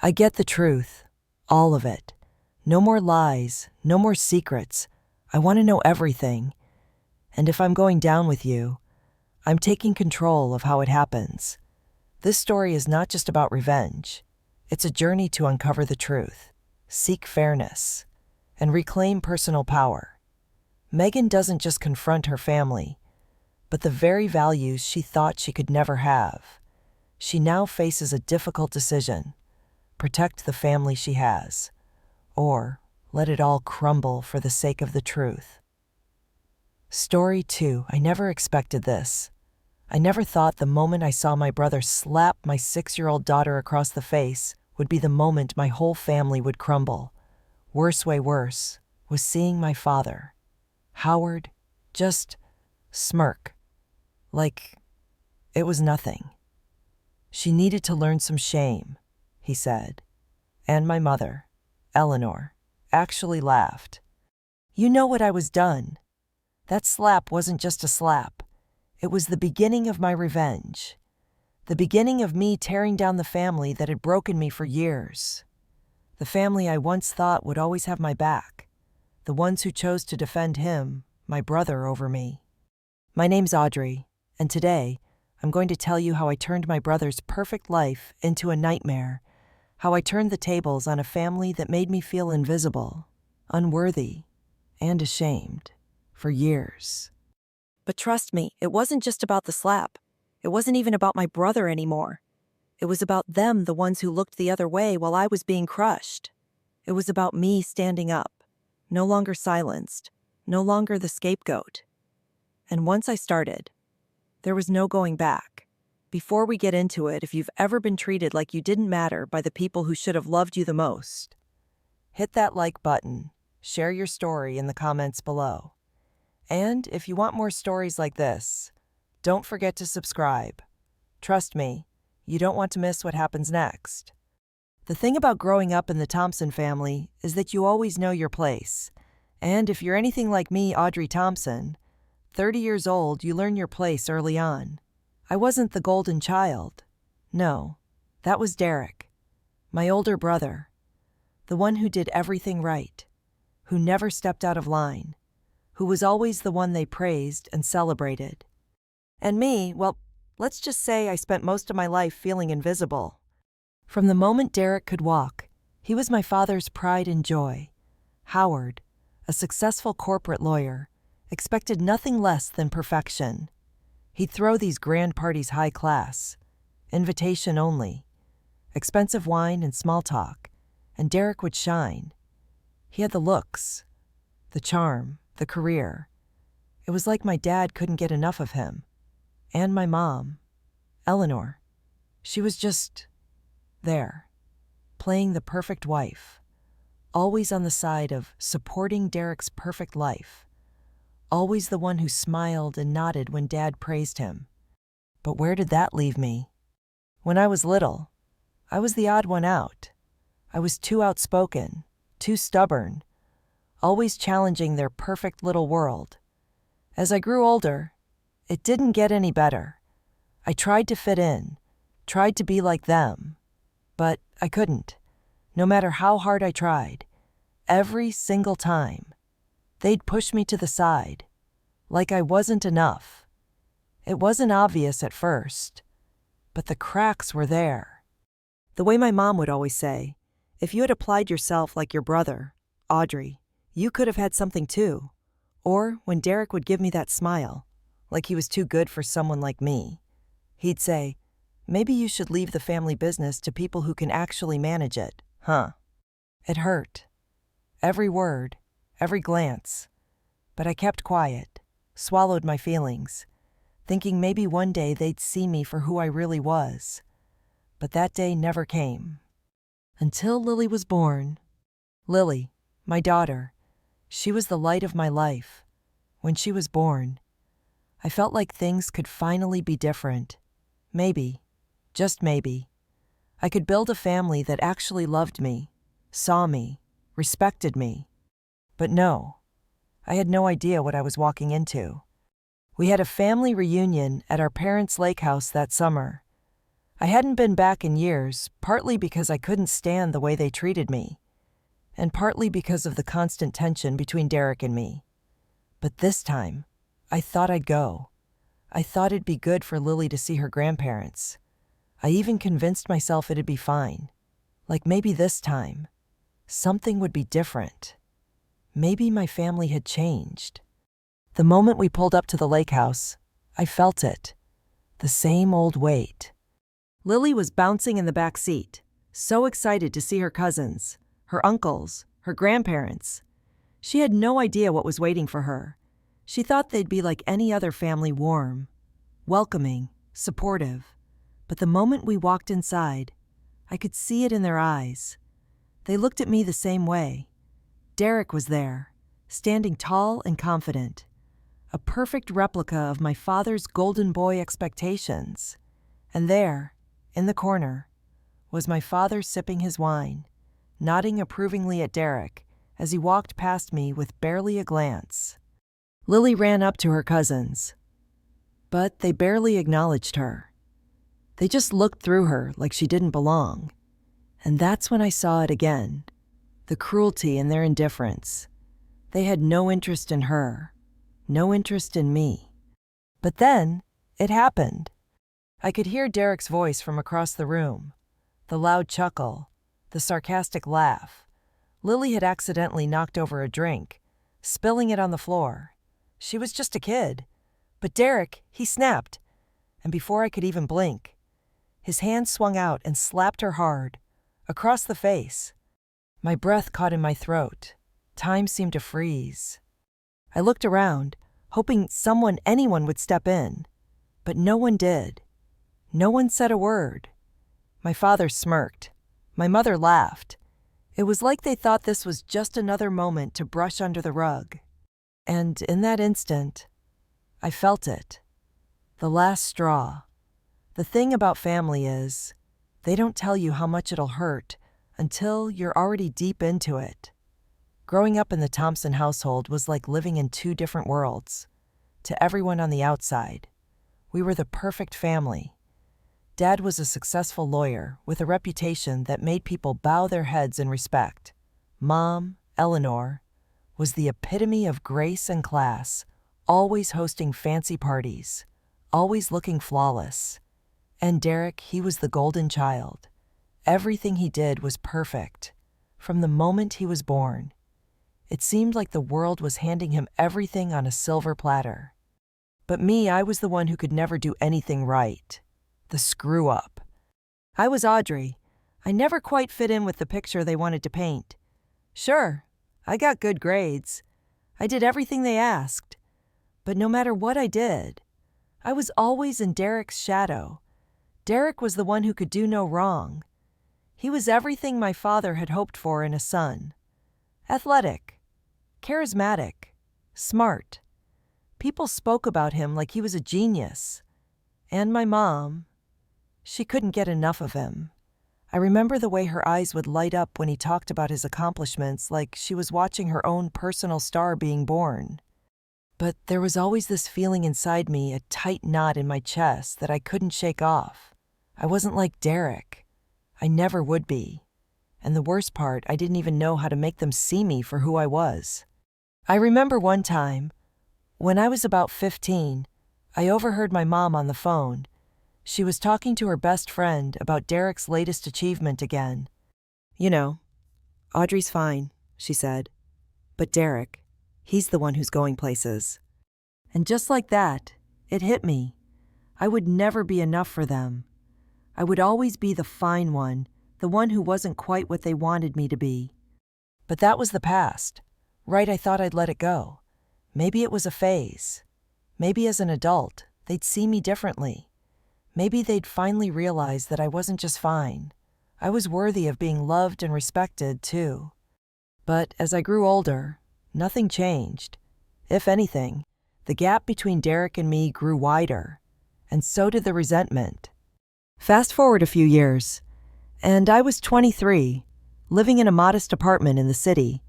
I get the truth, all of it. No more lies, no more secrets. I want to know everything. And if I'm going down with you, I'm taking control of how it happens. This story is not just about revenge. It's a journey to uncover the truth, seek fairness, and reclaim personal power. Megan doesn't just confront her family, but the very values she thought she could never have. She now faces a difficult decision: protect the family she has, or let it all crumble for the sake of the truth. Story 2. I never expected this. I never thought the moment I saw my brother slap my 6-year-old daughter across the face would be the moment my whole family would crumble. Worse, way worse, was seeing my father, Howard, just smirk, like it was nothing. She needed to learn some shame, he said. And my mother, Eleanor, actually laughed. You know what I was done. That slap wasn't just a slap. It was the beginning of my revenge. The beginning of me tearing down the family that had broken me for years. The family I once thought would always have my back. The ones who chose to defend him, my brother, over me. My name's Audrey, and today, I'm going to tell you how I turned my brother's perfect life into a nightmare, how I turned the tables on a family that made me feel invisible, unworthy, and ashamed for years. But trust me, it wasn't just about the slap. It wasn't even about my brother anymore. It was about them, the ones who looked the other way while I was being crushed. It was about me standing up, no longer silenced, no longer the scapegoat. And once I started, there was no going back. Before we get into it, if you've ever been treated like you didn't matter by the people who should have loved you the most, hit that like button, share your story in the comments below. And if you want more stories like this, don't forget to subscribe. Trust me, you don't want to miss what happens next. The thing about growing up in the Thompson family is that you always know your place. And if you're anything like me, Audrey Thompson, 30 years old, you learn your place early on. I wasn't the golden child. No, that was Derek, my older brother, the one who did everything right, who never stepped out of line, who was always the one they praised and celebrated. And me, well, let's just say I spent most of my life feeling invisible. From the moment Derek could walk, he was my father's pride and joy. Howard, a successful corporate lawyer, expected nothing less than perfection. He'd throw these grand parties high class, invitation only, expensive wine and small talk, and Derek would shine. He had the looks, the charm, the career. It was like my dad couldn't get enough of him. And my mom, Eleanor, she was just there, playing the perfect wife, always on the side of supporting Derek's perfect life, always the one who smiled and nodded when Dad praised him. But where did that leave me? When I was little, I was the odd one out. I was too outspoken, too stubborn, always challenging their perfect little world. As I grew older, it didn't get any better. I tried to fit in, tried to be like them, but I couldn't. No matter how hard I tried, every single time, they'd push me to the side, like I wasn't enough. It wasn't obvious at first, but the cracks were there. The way my mom would always say, if you had applied yourself like your brother, Audrey, you could have had something too. Or when Derek would give me that smile, like he was too good for someone like me, he'd say, maybe you should leave the family business to people who can actually manage it, huh? It hurt. Every word, every glance. But I kept quiet, swallowed my feelings, thinking maybe one day they'd see me for who I really was. But that day never came. Until Lily was born. Lily, my daughter, she was the light of my life. When she was born, I felt like things could finally be different. Maybe, just maybe, I could build a family that actually loved me, saw me, respected me. But no, I had no idea what I was walking into. We had a family reunion at our parents' lake house that summer. I hadn't been back in years, partly because I couldn't stand the way they treated me, and partly because of the constant tension between Derek and me. But this time, I thought I'd go. I thought it'd be good for Lily to see her grandparents. I even convinced myself it'd be fine. Like maybe this time, something would be different. Maybe my family had changed. The moment we pulled up to the lake house, I felt it. The same old weight. Lily was bouncing in the back seat, so excited to see her cousins, her uncles, her grandparents. She had no idea what was waiting for her. She thought they'd be like any other family, warm, welcoming, supportive. But the moment we walked inside, I could see it in their eyes. They looked at me the same way. Derek was there, standing tall and confident, a perfect replica of my father's golden boy expectations. And there, in the corner, was my father sipping his wine, nodding approvingly at Derek as he walked past me with barely a glance. Lily ran up to her cousins, but they barely acknowledged her. They just looked through her like she didn't belong. And that's when I saw it again, the cruelty in their indifference. They had no interest in her, no interest in me. But then, it happened. I could hear Derek's voice from across the room, the loud chuckle, the sarcastic laugh. Lily had accidentally knocked over a drink, spilling it on the floor. She was just a kid. But Derek, he snapped, and before I could even blink, his hand swung out and slapped her hard, across the face. My breath caught in my throat. Time seemed to freeze. I looked around, hoping anyone would step in, but no one did. No one said a word. My father smirked. My mother laughed. It was like they thought this was just another moment to brush under the rug. And in that instant, I felt it. The last straw. The thing about family is, they don't tell you how much it'll hurt until you're already deep into it. Growing up in the Thompson household was like living in two different worlds. To everyone on the outside, we were the perfect family. Dad was a successful lawyer with a reputation that made people bow their heads in respect. Mom, Eleanor, was the epitome of grace and class, always hosting fancy parties, always looking flawless. And Derek, he was the golden child. Everything he did was perfect, from the moment he was born. It seemed like the world was handing him everything on a silver platter. But me, I was the one who could never do anything right. The screw-up. I was Audrey. I never quite fit in with the picture they wanted to paint. Sure, I got good grades. I did everything they asked. But no matter what I did, I was always in Derek's shadow. Derek was the one who could do no wrong. He was everything my father had hoped for in a son. Athletic, charismatic, smart, People spoke about him like he was a genius. And my mom, she couldn't get enough of him. I remember the way her eyes would light up when he talked about his accomplishments, like she was watching her own personal star being born. But there was always this feeling inside me, a tight knot in my chest that I couldn't shake off. I wasn't like Derek. I never would be. And the worst part, I didn't even know how to make them see me for who I was. I remember one time, when I was about 15, I overheard my mom on the phone. She was talking to her best friend about Derek's latest achievement again. "You know, Audrey's fine," she said. "But Derek, he's the one who's going places." And just like that, it hit me. I would never be enough for them. I would always be the fine one, the one who wasn't quite what they wanted me to be. But that was the past. Right, I thought I'd let it go. Maybe it was a phase. Maybe as an adult, they'd see me differently. Maybe they'd finally realize that I wasn't just fine. I was worthy of being loved and respected, too. But as I grew older, nothing changed. If anything, the gap between Derek and me grew wider, and so did the resentment. Fast forward a few years, and I was 23, living in a modest apartment in the city,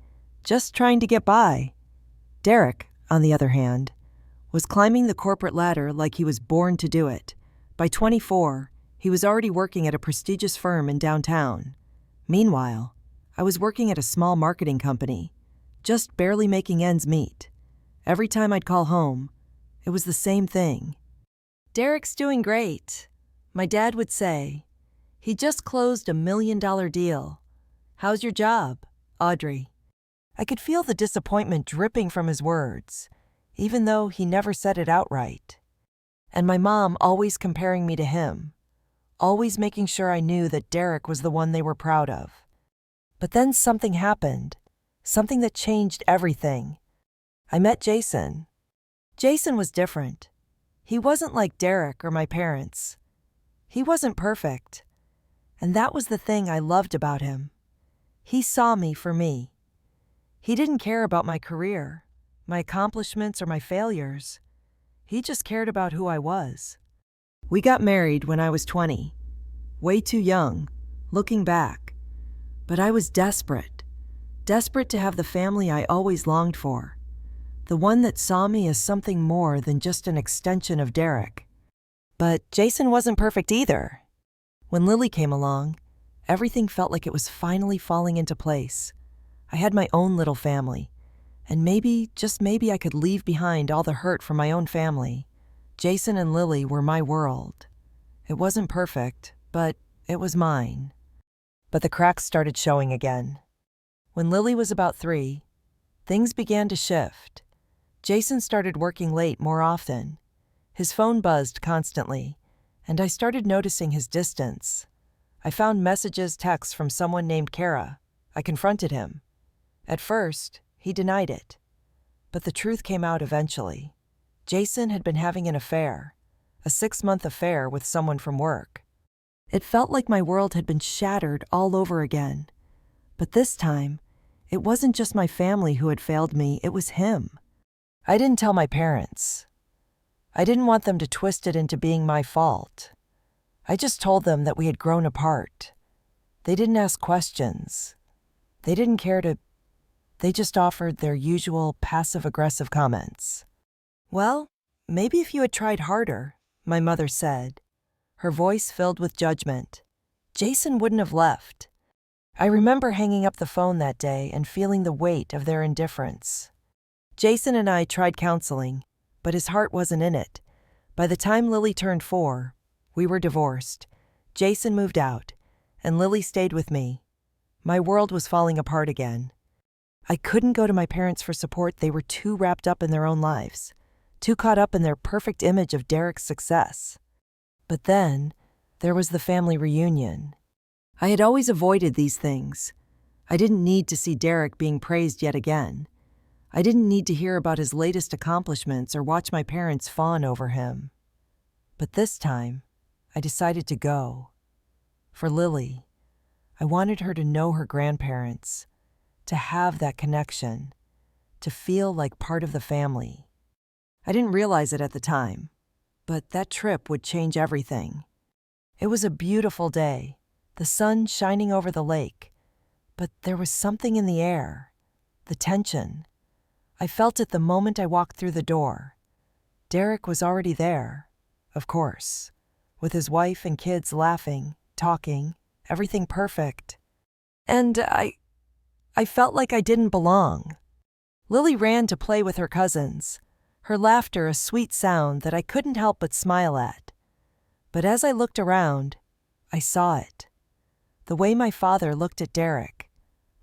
just trying to get by. Derek, on the other hand, was climbing the corporate ladder like he was born to do it. By 24, he was already working at a prestigious firm in downtown. Meanwhile, I was working at a small marketing company, just barely making ends meet. Every time I'd call home, it was the same thing. "Derek's doing great," my dad would say. "He just closed $1 million deal. How's your job, Audrey?" I could feel the disappointment dripping from his words, even though he never said it outright. And my mom always comparing me to him, always making sure I knew that Derek was the one they were proud of. But then something happened, something that changed everything. I met Jason. Jason was different. He wasn't like Derek or my parents. He wasn't perfect. And that was the thing I loved about him. He saw me for me. He didn't care about my career, my accomplishments, or my failures. He just cared about who I was. We got married when I was 20. Way too young, looking back. But I was desperate. Desperate to have the family I always longed for. The one that saw me as something more than just an extension of Derek. But Jason wasn't perfect either. When Lily came along, everything felt like it was finally falling into place. I had my own little family, and maybe, just maybe, I could leave behind all the hurt from my own family. Jason and Lily were my world. It wasn't perfect, but it was mine. But the cracks started showing again. When Lily was about 3, things began to shift. Jason started working late more often. His phone buzzed constantly, and I started noticing his distance. I found messages, texts from someone named Kara. I confronted him. At first, he denied it. But the truth came out eventually. Jason had been having an affair, a 6-month affair with someone from work. It felt like my world had been shattered all over again. But this time, it wasn't just my family who had failed me, it was him. I didn't tell my parents. I didn't want them to twist it into being my fault. I just told them that we had grown apart. They didn't ask questions. They didn't care to... They just offered their usual passive-aggressive comments. "Well, maybe if you had tried harder," my mother said, her voice filled with judgment, "Jason wouldn't have left." I remember hanging up the phone that day and feeling the weight of their indifference. Jason and I tried counseling, but his heart wasn't in it. By the time Lily turned 4, we were divorced. Jason moved out, and Lily stayed with me. My world was falling apart again. I couldn't go to my parents for support. They were too wrapped up in their own lives, too caught up in their perfect image of Derek's success. But then, there was the family reunion. I had always avoided these things. I didn't need to see Derek being praised yet again. I didn't need to hear about his latest accomplishments or watch my parents fawn over him. But this time, I decided to go. For Lily, I wanted her to know her grandparents, to have that connection, to feel like part of the family. I didn't realize it at the time, but that trip would change everything. It was a beautiful day, the sun shining over the lake, but there was something in the air, the tension. I felt it the moment I walked through the door. Derek was already there, of course, with his wife and kids laughing, talking, everything perfect. And I felt like I didn't belong. Lily ran to play with her cousins, her laughter a sweet sound that I couldn't help but smile at. But as I looked around, I saw it. The way my father looked at Derek,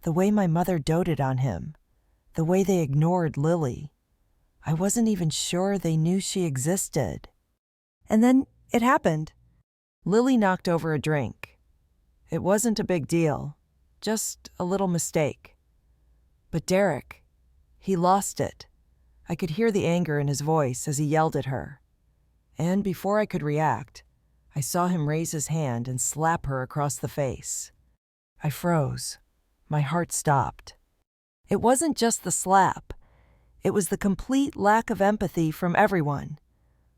the way my mother doted on him, the way they ignored Lily. I wasn't even sure they knew she existed. And then it happened. Lily knocked over a drink. It wasn't a big deal, just a little mistake. But Derek, he lost it. I could hear the anger in his voice as he yelled at her. And before I could react, I saw him raise his hand and slap her across the face. I froze. My heart stopped. It wasn't just the slap. It was the complete lack of empathy from everyone.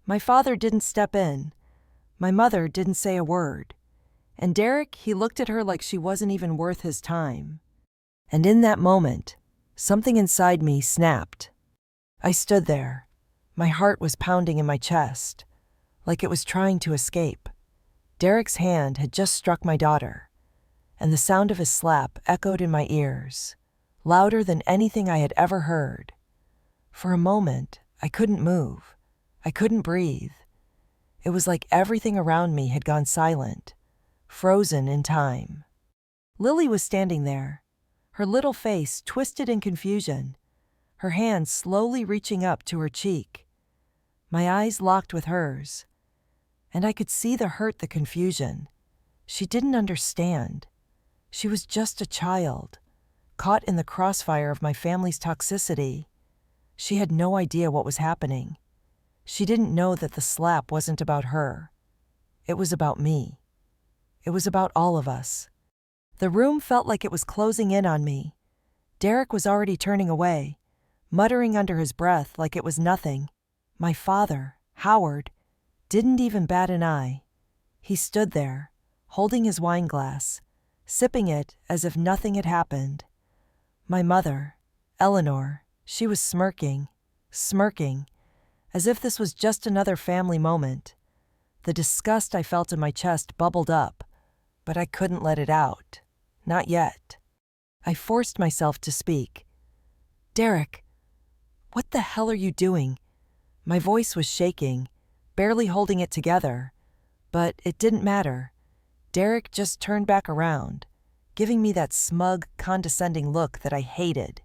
My father didn't step in. My mother didn't say a word. And Derek, he looked at her like she wasn't even worth his time. And in that moment, something inside me snapped. I stood there. My heart was pounding in my chest, like it was trying to escape. Derek's hand had just struck my daughter, and the sound of his slap echoed in my ears, louder than anything I had ever heard. For a moment, I couldn't move. I couldn't breathe. It was like everything around me had gone silent, frozen in time. Lily was standing there, her little face twisted in confusion, her hand slowly reaching up to her cheek. My eyes locked with hers, and I could see the hurt, the confusion. She didn't understand. She was just a child, caught in the crossfire of my family's toxicity. She had no idea what was happening. She didn't know that the slap wasn't about her. It was about me. It was about all of us. The room felt like it was closing in on me. Derek was already turning away, muttering under his breath like it was nothing. My father, Howard, didn't even bat an eye. He stood there, holding his wine glass, sipping it as if nothing had happened. My mother, Eleanor, she was smirking, as if this was just another family moment. The disgust I felt in my chest bubbled up, but I couldn't let it out. Not yet. I forced myself to speak. Derek, what the hell are you doing? My voice was shaking, barely holding it together, but it didn't matter. Derek just turned back around, giving me that smug, condescending look that I hated.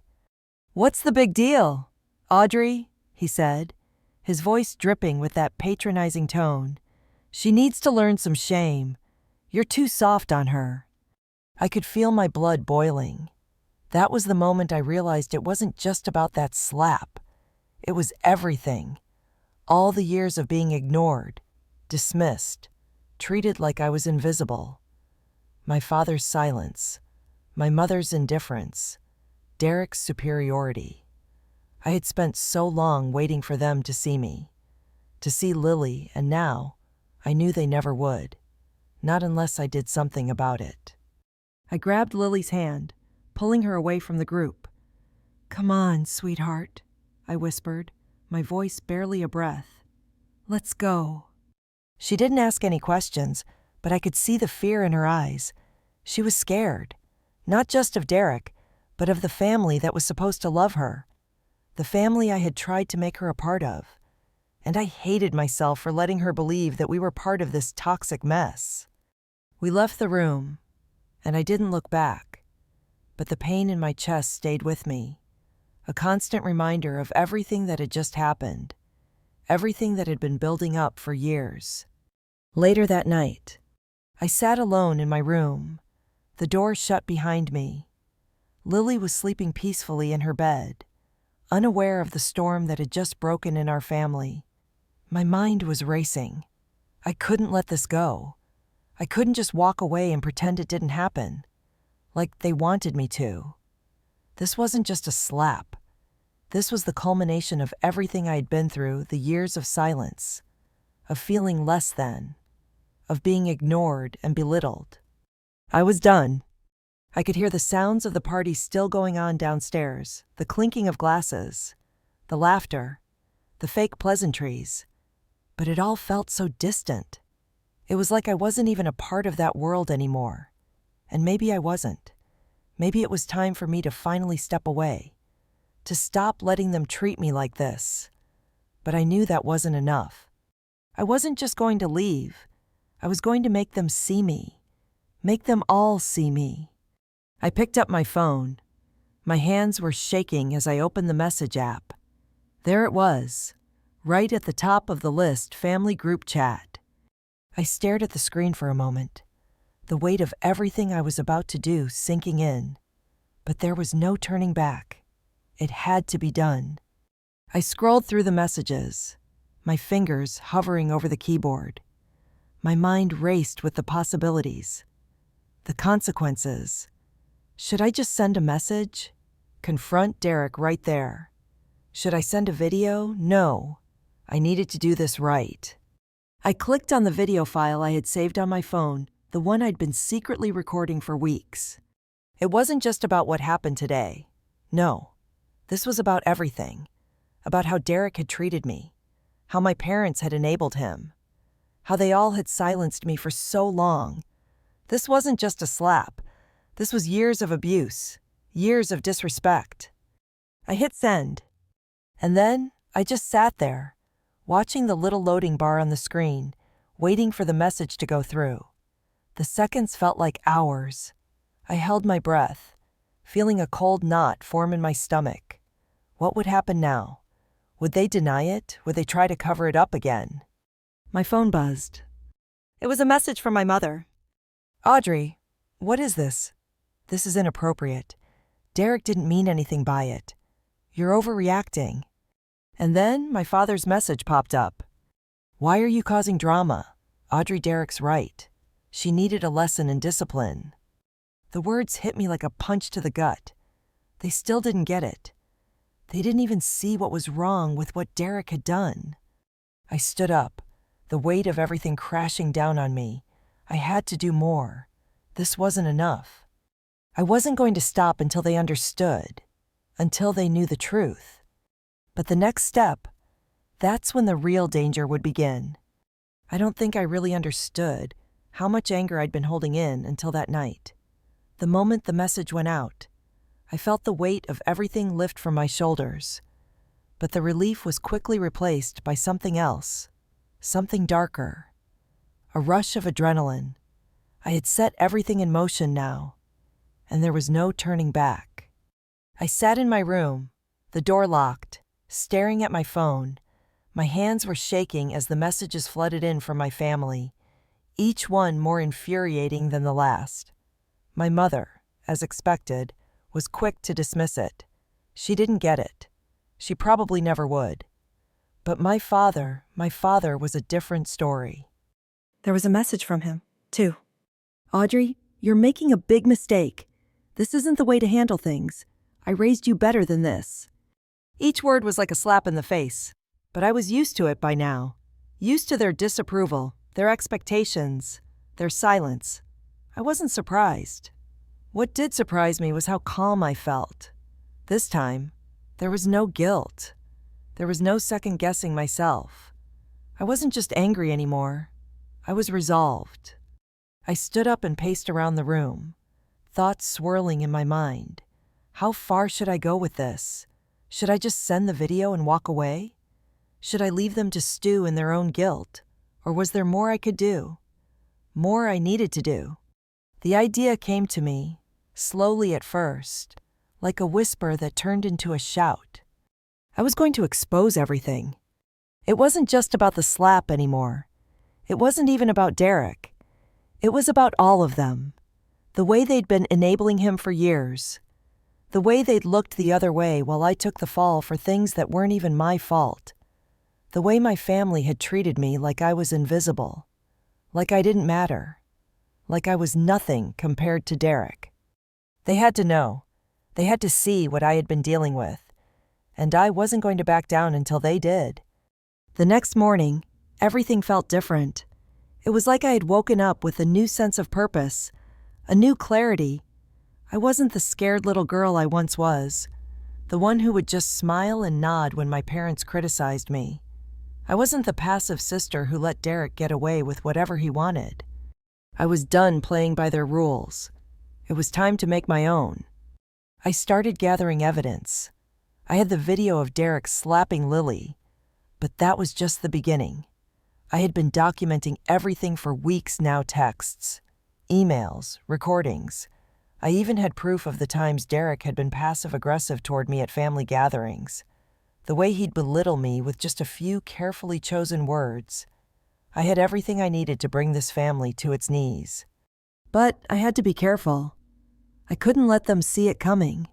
What's the big deal, Audrey? He said, his voice dripping with that patronizing tone. She needs to learn some shame. You're too soft on her. I could feel my blood boiling. That was the moment I realized it wasn't just about that slap. It was everything. All the years of being ignored, dismissed, treated like I was invisible. My father's silence, my mother's indifference, Derek's superiority. I had spent so long waiting for them to see me, to see Lily, and now I knew they never would, not unless I did something about it. I grabbed Lily's hand, pulling her away from the group. Come on, sweetheart, I whispered, my voice barely a breath. Let's go. She didn't ask any questions, but I could see the fear in her eyes. She was scared, not just of Derek, but of the family that was supposed to love her, the family I had tried to make her a part of. And I hated myself for letting her believe that we were part of this toxic mess. We left the room, and I didn't look back, but the pain in my chest stayed with me, a constant reminder of everything that had just happened, everything that had been building up for years. Later that night, I sat alone in my room, the door shut behind me. Lily was sleeping peacefully in her bed, unaware of the storm that had just broken in our family. My mind was racing. I couldn't let this go. I couldn't just walk away and pretend it didn't happen, like they wanted me to. This wasn't just a slap. This was the culmination of everything I'd been through, the years of silence, of feeling less than, of being ignored and belittled. I was done. I could hear the sounds of the party still going on downstairs, the clinking of glasses, the laughter, the fake pleasantries, but it all felt so distant. It was like I wasn't even a part of that world anymore. And maybe I wasn't. Maybe it was time for me to finally step away, to stop letting them treat me like this. But I knew that wasn't enough. I wasn't just going to leave. I was going to make them see me, make them all see me. I picked up my phone. My hands were shaking as I opened the message app. There it was, right at the top of the list, family group chat. I stared at the screen for a moment, the weight of everything I was about to do sinking in. But there was no turning back. It had to be done. I scrolled through the messages, my fingers hovering over the keyboard. My mind raced with the possibilities, the consequences. Should I just send a message? Confront Derek right there. Should I send a video? No. I needed to do this right. I clicked on the video file I had saved on my phone, the one I'd been secretly recording for weeks. It wasn't just about what happened today. No. This was about everything. About how Derek had treated me, how my parents had enabled him, how they all had silenced me for so long. This wasn't just a slap. This was years of abuse, years of disrespect. I hit send. And then I just sat there, watching the little loading bar on the screen, waiting for the message to go through. The seconds felt like hours. I held my breath, feeling a cold knot form in my stomach. What would happen now? Would they deny it? Would they try to cover it up again? My phone buzzed. It was a message from my mother. Audrey, what is this? This is inappropriate. Derek didn't mean anything by it. You're overreacting. And then my father's message popped up. Why are you causing drama? Audrey, Derek's right. She needed a lesson in discipline. The words hit me like a punch to the gut. They still didn't get it. They didn't even see what was wrong with what Derek had done. I stood up, the weight of everything crashing down on me. I had to do more. This wasn't enough. I wasn't going to stop until they understood, until they knew the truth. But the next step, that's when the real danger would begin. I don't think I really understood how much anger I'd been holding in until that night. The moment the message went out, I felt the weight of everything lift from my shoulders. But the relief was quickly replaced by something else, something darker. A rush of adrenaline. I had set everything in motion now, and there was no turning back. I sat in my room, the door locked, staring at my phone. My hands were shaking as the messages flooded in from my family, each one more infuriating than the last. My mother, as expected, was quick to dismiss it. She didn't get it. She probably never would. But my father was a different story. There was a message from him, too. Audrey, you're making a big mistake. This isn't the way to handle things. I raised you better than this. Each word was like a slap in the face, but I was used to it by now. Used to their disapproval, their expectations, their silence. I wasn't surprised. What did surprise me was how calm I felt. This time, there was no guilt. There was no second-guessing myself. I wasn't just angry anymore. I was resolved. I stood up and paced around the room, thoughts swirling in my mind. How far should I go with this? Should I just send the video and walk away? Should I leave them to stew in their own guilt? Or was there more I could do? More I needed to do? The idea came to me, slowly at first, like a whisper that turned into a shout. I was going to expose everything. It wasn't just about the slap anymore. It wasn't even about Derek. It was about all of them. The way they'd been enabling him for years. The way they'd looked the other way while I took the fall for things that weren't even my fault. The way my family had treated me like I was invisible. Like I didn't matter. Like I was nothing compared to Derek. They had to know. They had to see what I had been dealing with. and I wasn't going to back down until they did. The next morning, everything felt different. It was like I had woken up with a new sense of purpose, a new clarity. I wasn't the scared little girl I once was, the one who would just smile and nod when my parents criticized me. I wasn't the passive sister who let Derek get away with whatever he wanted. I was done playing by their rules. It was time to make my own. I started gathering evidence. I had the video of Derek slapping Lily, but that was just the beginning. I had been documenting everything for weeks now: texts, emails, recordings. I even had proof of the times Derek had been passive-aggressive toward me at family gatherings, the way he'd belittle me with just a few carefully chosen words. I had everything I needed to bring this family to its knees. But I had to be careful. I couldn't let them see it coming.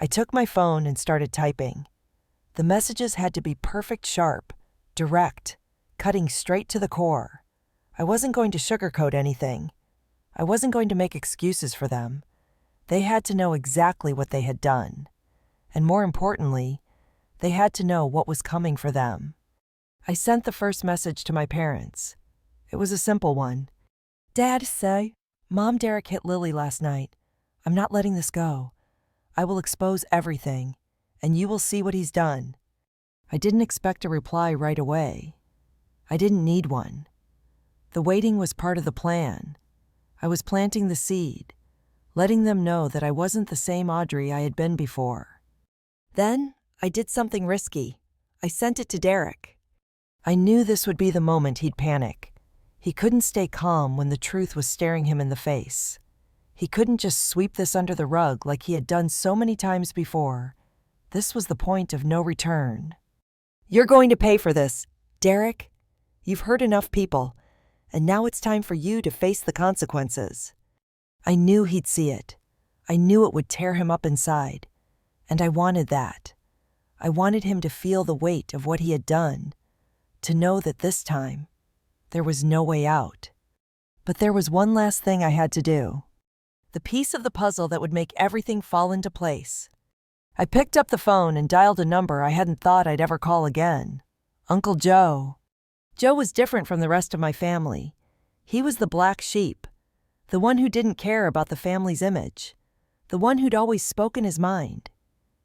I took my phone and started typing. The messages had to be perfect, sharp, direct, cutting straight to the core. I wasn't going to sugarcoat anything. I wasn't going to make excuses for them. They had to know exactly what they had done. And more importantly, they had to know what was coming for them. I sent the first message to my parents. It was a simple one. Dad, say, Mom, Derek hit Lily last night. I'm not letting this go. I will expose everything, and you will see what he's done. I didn't expect a reply right away. I didn't need one. The waiting was part of the plan. I was planting the seed, letting them know that I wasn't the same Audrey I had been before. Then I did something risky. I sent it to Derek. I knew this would be the moment he'd panic. He couldn't stay calm when the truth was staring him in the face. He couldn't just sweep this under the rug like he had done so many times before. This was the point of no return. You're going to pay for this, Derek. You've hurt enough people, and now it's time for you to face the consequences. I knew he'd see it. I knew it would tear him up inside, and I wanted that. I wanted him to feel the weight of what he had done, to know that this time, there was no way out. But there was one last thing I had to do. The piece of the puzzle that would make everything fall into place. I picked up the phone and dialed a number I hadn't thought I'd ever call again. Uncle Joe. Joe was different from the rest of my family. He was the black sheep, the one who didn't care about the family's image, the one who'd always spoken his mind.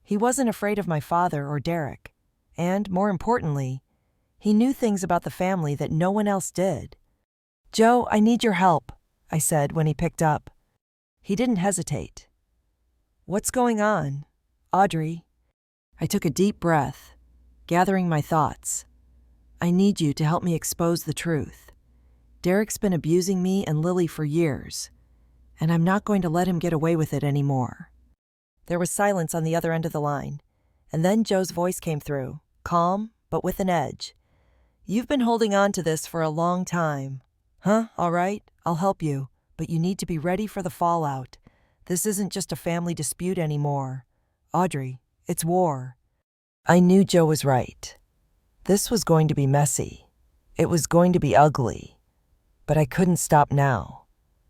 He wasn't afraid of my father or Derek, and, more importantly, he knew things about the family that no one else did. Joe, I need your help, I said when he picked up. He didn't hesitate. What's going on, Audrey? I took a deep breath, gathering my thoughts. I need you to help me expose the truth. Derek's been abusing me and Lily for years, and I'm not going to let him get away with it anymore. There was silence on the other end of the line, and then Joe's voice came through, calm, but with an edge. You've been holding on to this for a long time. All right, I'll help you, but you need to be ready for the fallout. This isn't just a family dispute anymore. Audrey, it's war. I knew Joe was right. This was going to be messy. It was going to be ugly. But I couldn't stop now.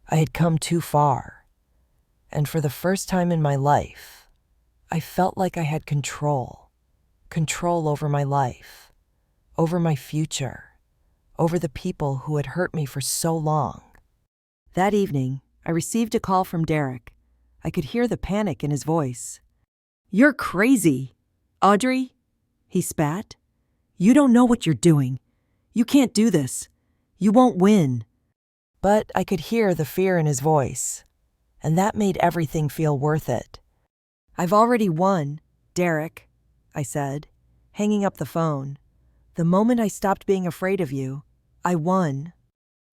I had come too far. And for the first time in my life, I felt like I had control. Control over my life, over my future, over the people who had hurt me for so long. That evening, I received a call from Derek. I could hear the panic in his voice. You're crazy, Audrey, he spat. You don't know what you're doing. You can't do this. You won't win. But I could hear the fear in his voice, and that made everything feel worth it. I've already won, Derek, I said, hanging up the phone. The moment I stopped being afraid of you, I won.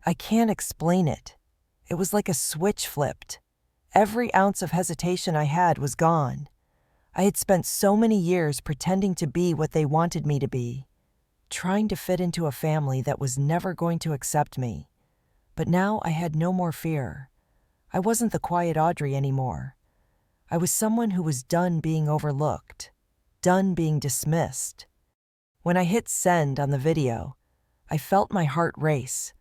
I can't explain it. It was like a switch flipped. Every ounce of hesitation I had was gone. I had spent so many years pretending to be what they wanted me to be, trying to fit into a family that was never going to accept me. But now I had no more fear. I wasn't the quiet Audrey anymore. I was someone who was done being overlooked, done being dismissed. When I hit send on the video, I felt my heart race.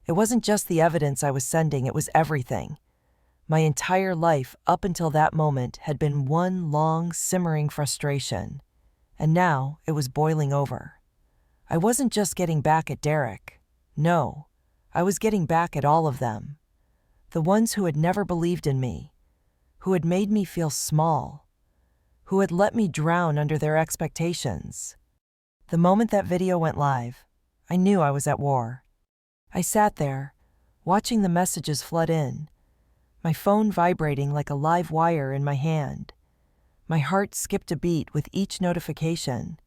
It wasn't just the evidence I was sending, it was everything. My entire life up until that moment had been one long, simmering frustration. And now it was boiling over. I wasn't just getting back at Derek. No, I was getting back at all of them. The ones who had never believed in me, who had made me feel small, who had let me drown under their expectations. The moment that video went live, I knew I was at war. I sat there, watching the messages flood in, my phone vibrating like a live wire in my hand. My heart skipped a beat with each notification.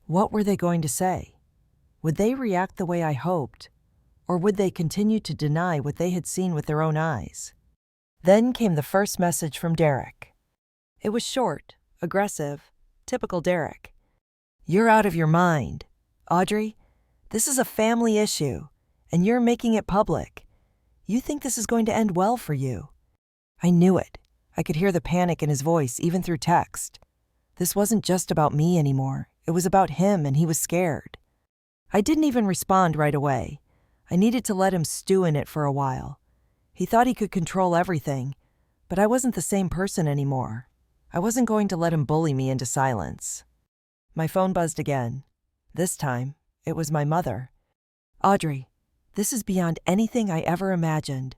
What were they going to say? Would they react the way I hoped, or would they continue to deny what they had seen with their own eyes? Then came the first message from Derek. It was short, aggressive, typical Derek. "You're out of your mind. Audrey, this is a family issue, and you're making it public. You think this is going to end well for you." I knew it. I could hear the panic in his voice, even through text. This wasn't just about me anymore. It was about him, and he was scared. I didn't even respond right away. I needed to let him stew in it for a while. He thought he could control everything, but I wasn't the same person anymore. I wasn't going to let him bully me into silence. My phone buzzed again. This time, it was my mother. "Audrey, this is beyond anything I ever imagined.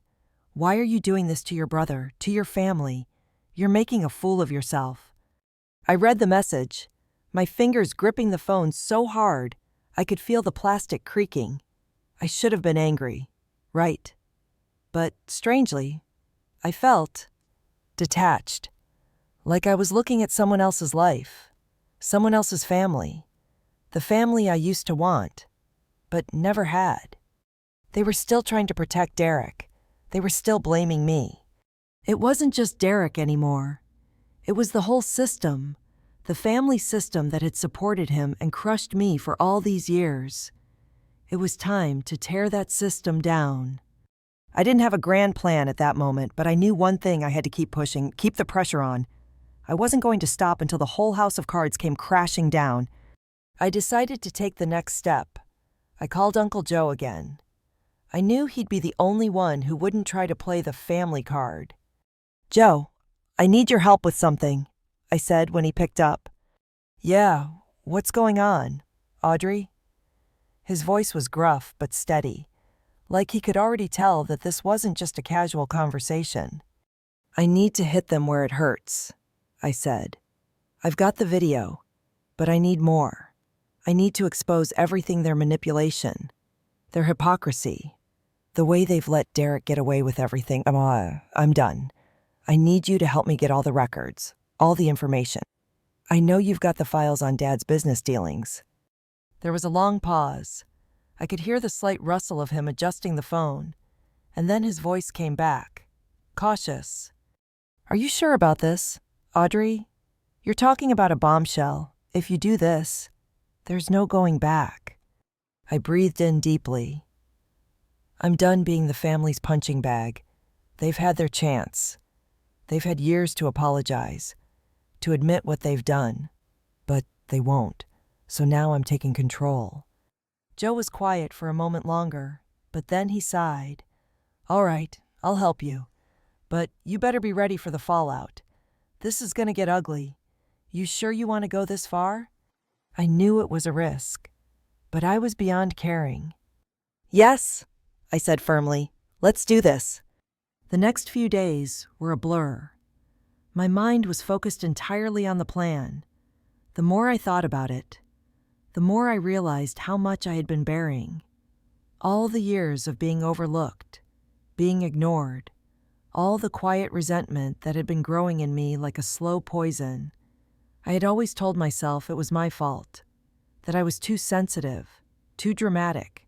Why are you doing this to your brother, to your family? You're making a fool of yourself." I read the message, my fingers gripping the phone so hard I could feel the plastic creaking. I should have been angry, right? But strangely, I felt detached, like I was looking at someone else's life, someone else's family, the family I used to want, but never had. They were still trying to protect Derek. They were still blaming me. It wasn't just Derek anymore. It was the whole system, the family system that had supported him and crushed me for all these years. It was time to tear that system down. I didn't have a grand plan at that moment, but I knew one thing: I had to keep pushing, keep the pressure on. I wasn't going to stop until the whole house of cards came crashing down. I decided to take the next step. I called Uncle Joe again. I knew he'd be the only one who wouldn't try to play the family card. "Joe, I need your help with something," I said when he picked up. "Yeah, what's going on, Audrey?" His voice was gruff but steady, like he could already tell that this wasn't just a casual conversation. "I need to hit them where it hurts," I said. "I've got the video, but I need more. I need to expose everything: their manipulation, their hypocrisy, the way they've let Derek get away with everything. I'm done. I need you to help me get all the records, all the information. I know you've got the files on Dad's business dealings." There was a long pause. I could hear the slight rustle of him adjusting the phone, and then his voice came back, cautious. "Are you sure about this, Audrey? You're talking about a bombshell. If you do this, there's no going back." I breathed in deeply. I'm done being the family's punching bag. They've had their chance. They've had years to apologize, to admit what they've done, but they won't. So now I'm taking control. Joe was quiet for a moment longer, but then he sighed. "All right, I'll help you. But you better be ready for the fallout. This is going to get ugly. You sure you want to go this far?" I knew it was a risk, but I was beyond caring. "Yes," I said firmly. "Let's do this." The next few days were a blur. My mind was focused entirely on the plan. The more I thought about it, the more I realized how much I had been burying. All the years of being overlooked, being ignored, all the quiet resentment that had been growing in me like a slow poison. I had always told myself it was my fault, that I was too sensitive, too dramatic,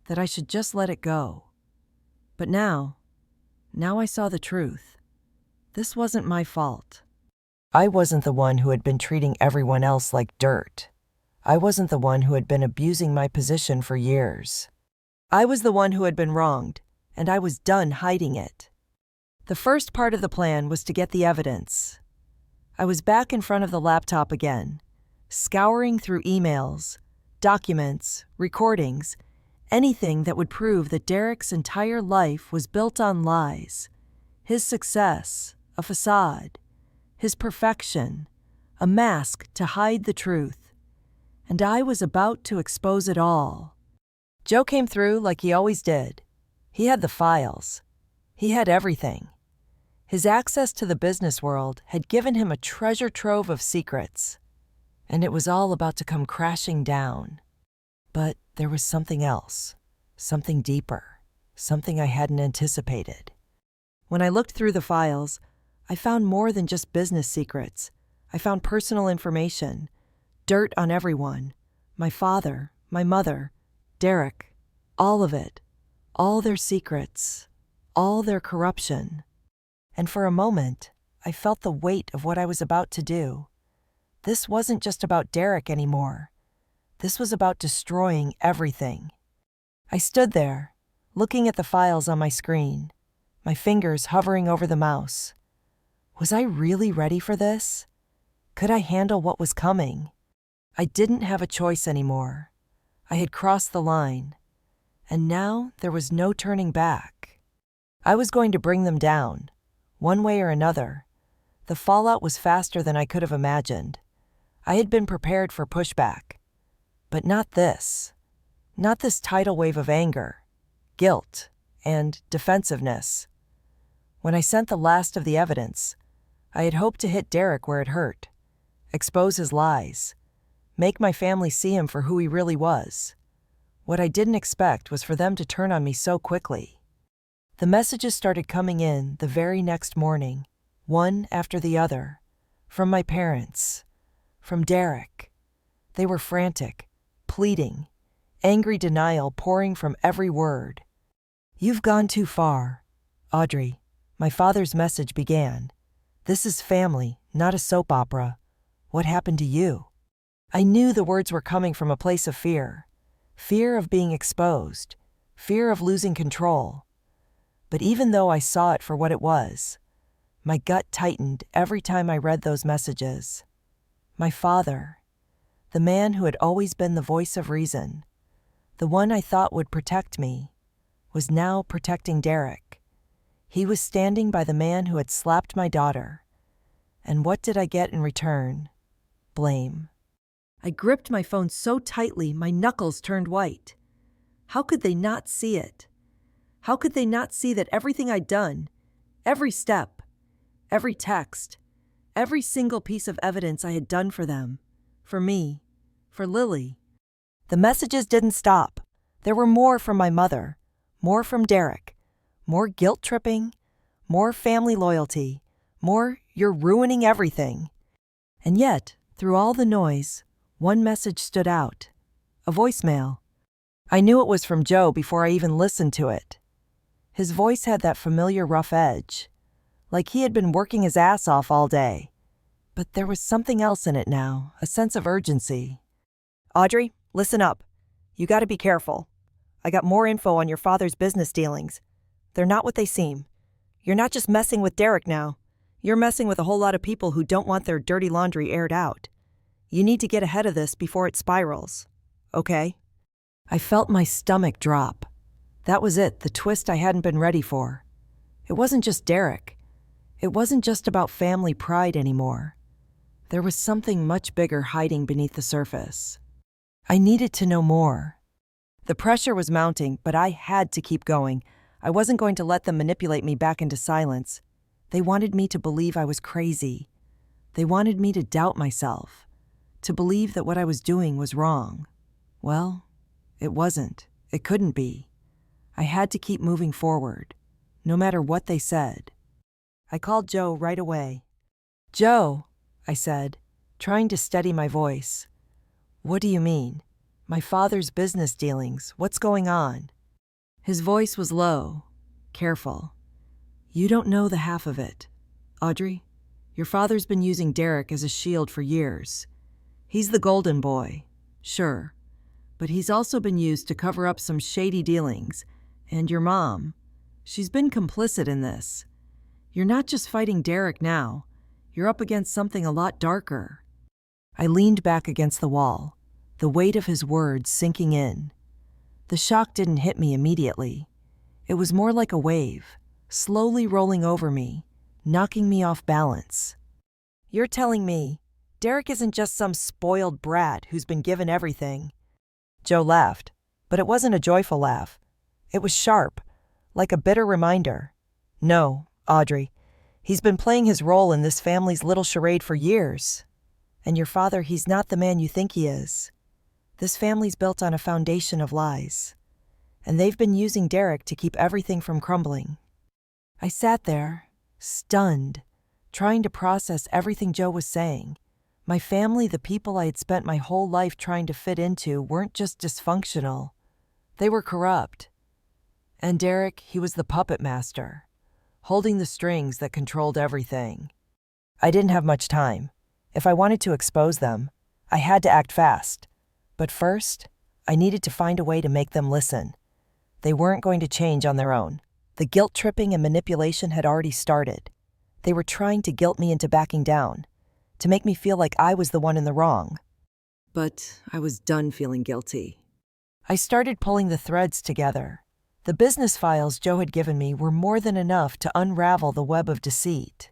that I should just let it go. But now I saw the truth. This wasn't my fault. I wasn't the one who had been treating everyone else like dirt. I wasn't the one who had been abusing my position for years. I was the one who had been wronged, and I was done hiding it. The first part of the plan was to get the evidence. I was back in front of the laptop again, scouring through emails, documents, recordings, anything that would prove that Derek's entire life was built on lies. His success, a facade. His perfection, a mask to hide the truth. And I was about to expose it all. Joe came through like he always did. He had the files. He had everything. His access to the business world had given him a treasure trove of secrets, and it was all about to come crashing down. But there was something else, something deeper, something I hadn't anticipated. When I looked through the files, I found more than just business secrets. I found personal information, dirt on everyone, my father, my mother, Derek, all of it, all their secrets, all their corruption. And for a moment, I felt the weight of what I was about to do. This wasn't just about Derek anymore. This was about destroying everything. I stood there, looking at the files on my screen, my fingers hovering over the mouse. Was I really ready for this? Could I handle what was coming? I didn't have a choice anymore. I had crossed the line, and now there was no turning back. I was going to bring them down, one way or another. The fallout was faster than I could have imagined. I had been prepared for pushback, but not this. Not this tidal wave of anger, guilt, and defensiveness. When I sent the last of the evidence, I had hoped to hit Derek where it hurt, expose his lies, make my family see him for who he really was. What I didn't expect was for them to turn on me so quickly. The messages started coming in the very next morning, one after the other, from my parents, from Derek. They were frantic, pleading, angry denial pouring from every word. "You've gone too far, Audrey," my father's message began. "This is family, not a soap opera. What happened to you?" I knew the words were coming from a place of fear. Fear of being exposed. Fear of losing control. But even though I saw it for what it was, my gut tightened every time I read those messages. My father, the man who had always been the voice of reason, the one I thought would protect me, was now protecting Derek. He was standing by the man who had slapped my daughter. And what did I get in return? Blame. I gripped my phone so tightly my knuckles turned white. How could they not see it? How could they not see that everything I'd done, every step, every text, every single piece of evidence I had done for them, for me, for Lily? The messages didn't stop. There were more from my mother, more from Derek, more guilt-tripping, more family loyalty, more "you're ruining everything." And yet, through all the noise, one message stood out. A voicemail. I knew it was from Joe before I even listened to it. His voice had that familiar rough edge, like he had been working his ass off all day. But there was something else in it now, a sense of urgency. "Audrey, listen up. You gotta be careful. I got more info on your father's business dealings. They're not what they seem. You're not just messing with Derek now. You're messing with a whole lot of people who don't want their dirty laundry aired out. You need to get ahead of this before it spirals. Okay?" I felt my stomach drop. That was it, the twist I hadn't been ready for. It wasn't just Derek. It wasn't just about family pride anymore. There was something much bigger hiding beneath the surface. I needed to know more. The pressure was mounting, but I had to keep going. I wasn't going to let them manipulate me back into silence. They wanted me to believe I was crazy. They wanted me to doubt myself, to believe that what I was doing was wrong. Well, it wasn't. It couldn't be. I had to keep moving forward, no matter what they said. I called Joe right away. "Joe," I said, trying to steady my voice. "What do you mean? My father's business dealings, what's going on?" His voice was low, careful. "You don't know the half of it. Audrey, your father's been using Derek as a shield for years. He's the golden boy, sure, but he's also been used to cover up some shady dealings. And your mom, she's been complicit in this. You're not just fighting Derek now. You're up against something a lot darker." I leaned back against the wall, the weight of his words sinking in. The shock didn't hit me immediately. It was more like a wave, slowly rolling over me, knocking me off balance. "You're telling me Derek isn't just some spoiled brat who's been given everything. Joe laughed, but it wasn't a joyful laugh. It was sharp, like a bitter reminder. No, Audrey, he's been playing his role in this family's little charade for years. And your father, he's not the man you think he is. This family's built on a foundation of lies. And they've been using Derek to keep everything from crumbling. I sat there, stunned, trying to process everything Joe was saying. My family, the people I had spent my whole life trying to fit into, weren't just dysfunctional. They were corrupt. And Derek, he was the puppet master, holding the strings that controlled everything. I didn't have much time. If I wanted to expose them, I had to act fast. But first, I needed to find a way to make them listen. They weren't going to change on their own. The guilt-tripping and manipulation had already started. They were trying to guilt me into backing down, to make me feel like I was the one in the wrong. But I was done feeling guilty. I started pulling the threads together. The business files Joe had given me were more than enough to unravel the web of deceit.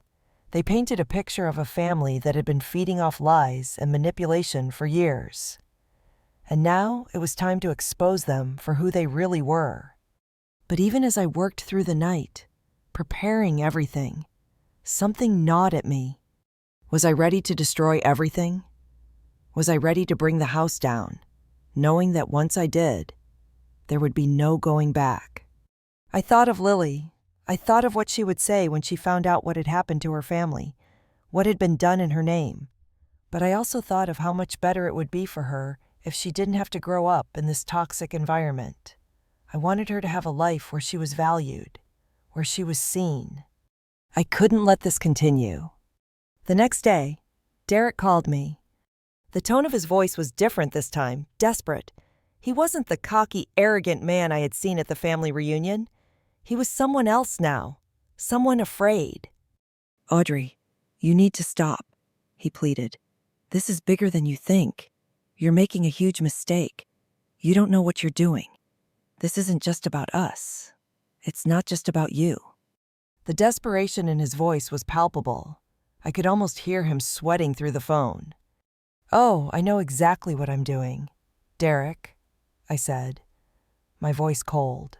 They painted a picture of a family that had been feeding off lies and manipulation for years. And now it was time to expose them for who they really were. But even as I worked through the night, preparing everything, something gnawed at me. Was I ready to destroy everything? Was I ready to bring the house down, knowing that once I did, there would be no going back? I thought of Lily. I thought of what she would say when she found out what had happened to her family, what had been done in her name. But I also thought of how much better it would be for her if she didn't have to grow up in this toxic environment. I wanted her to have a life where she was valued, where she was seen. I couldn't let this continue. The next day, Derek called me. The tone of his voice was different this time, desperate. He wasn't the cocky, arrogant man I had seen at the family reunion. He was someone else now, someone afraid. "Audrey, you need to stop," he pleaded. "This is bigger than you think. You're making a huge mistake. You don't know what you're doing. This isn't just about us. It's not just about you." The desperation in his voice was palpable. I could almost hear him sweating through the phone. "Oh, I know exactly what I'm doing, Derek," I said, my voice cold.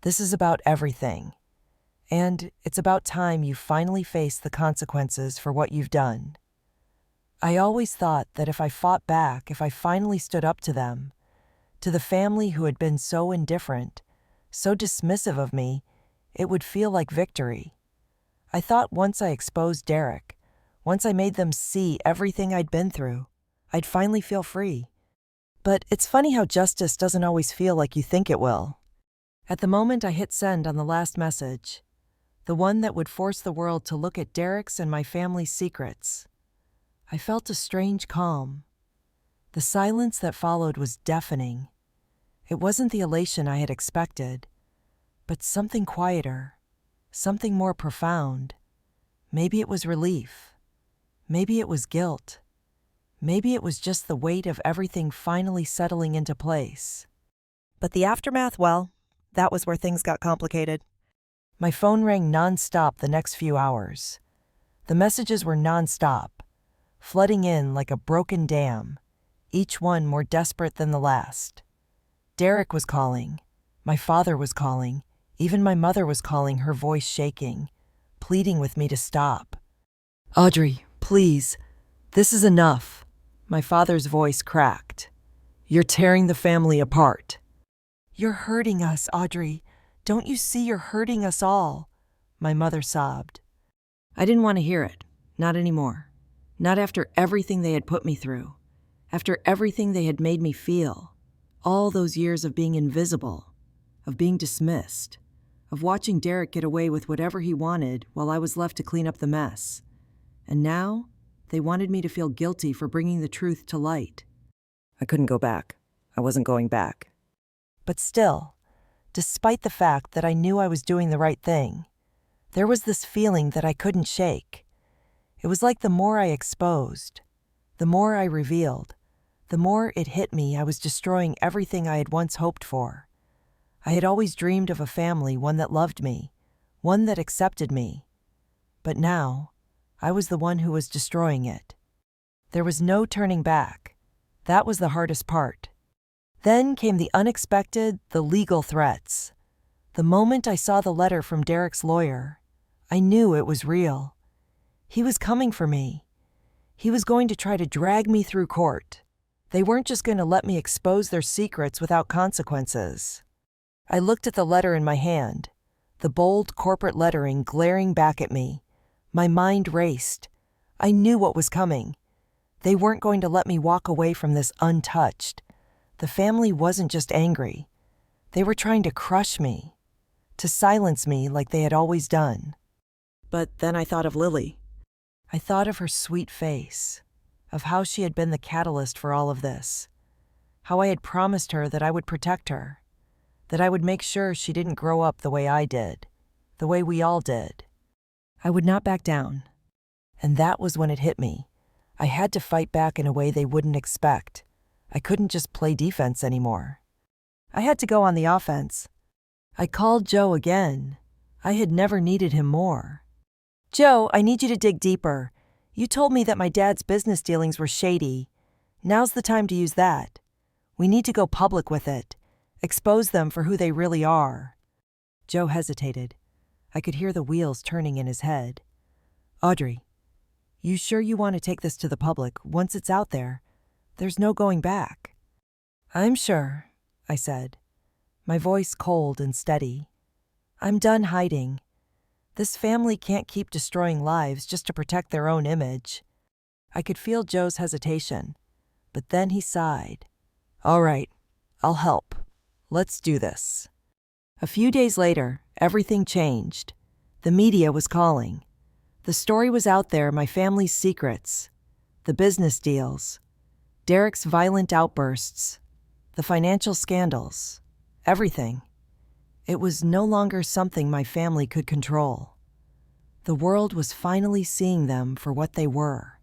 "This is about everything. And it's about time you finally face the consequences for what you've done. I always thought that if I fought back, if I finally stood up to them, to the family who had been so indifferent, so dismissive of me, it would feel like victory. I thought once I exposed Derek, once I made them see everything I'd been through, I'd finally feel free. But it's funny how justice doesn't always feel like you think it will. At the moment I hit send on the last message, the one that would force the world to look at Derek's and my family's secrets, I felt a strange calm. The silence that followed was deafening. It wasn't the elation I had expected, but something quieter, something more profound. Maybe it was relief. Maybe it was guilt. Maybe it was just the weight of everything finally settling into place. But the aftermath, well, that was where things got complicated. My phone rang nonstop the next few hours. The messages were nonstop, flooding in like a broken dam, each one more desperate than the last. Derek was calling. My father was calling. Even my mother was calling, her voice shaking, pleading with me to stop. "Audrey, please, this is enough." My father's voice cracked. "You're tearing the family apart." "You're hurting us, Audrey. Don't you see you're hurting us all?" My mother sobbed. I didn't want to hear it. Not anymore. Not after everything they had put me through. After everything they had made me feel. All those years of being invisible, of being dismissed, of watching Derek get away with whatever he wanted while I was left to clean up the mess. And now, they wanted me to feel guilty for bringing the truth to light. I couldn't go back. I wasn't going back. But still, despite the fact that I knew I was doing the right thing, there was this feeling that I couldn't shake. It was like the more I exposed, the more I revealed, the more it hit me I was destroying everything I had once hoped for. I had always dreamed of a family, one that loved me, one that accepted me. But now, I was the one who was destroying it. There was no turning back. That was the hardest part. Then came the unexpected, the legal threats. The moment I saw the letter from Derek's lawyer, I knew it was real. He was coming for me. He was going to try to drag me through court. They weren't just going to let me expose their secrets without consequences. I looked at the letter in my hand, the bold corporate lettering glaring back at me. My mind raced. I knew what was coming. They weren't going to let me walk away from this untouched. The family wasn't just angry. They were trying to crush me, to silence me like they had always done. But then I thought of Lily. I thought of her sweet face, of how she had been the catalyst for all of this, how I had promised her that I would protect her, that I would make sure she didn't grow up the way I did, the way we all did. I would not back down. And that was when it hit me. I had to fight back in a way they wouldn't expect. I couldn't just play defense anymore. I had to go on the offense. I called Joe again. I had never needed him more. Joe, I need you to dig deeper. You told me that my dad's business dealings were shady. Now's the time to use that. We need to go public with it. Expose them for who they really are. Joe hesitated. I could hear the wheels turning in his head. Audrey, you sure you want to take this to the public once it's out there? There's no going back. I'm sure, I said, my voice cold and steady. I'm done hiding. This family can't keep destroying lives just to protect their own image. I could feel Joe's hesitation, but then he sighed. All right, I'll help. Let's do this. A few days later, everything changed. The media was calling. The story was out there, my family's secrets, the business deals, Derek's violent outbursts, the financial scandals, everything. It was no longer something my family could control. The world was finally seeing them for what they were.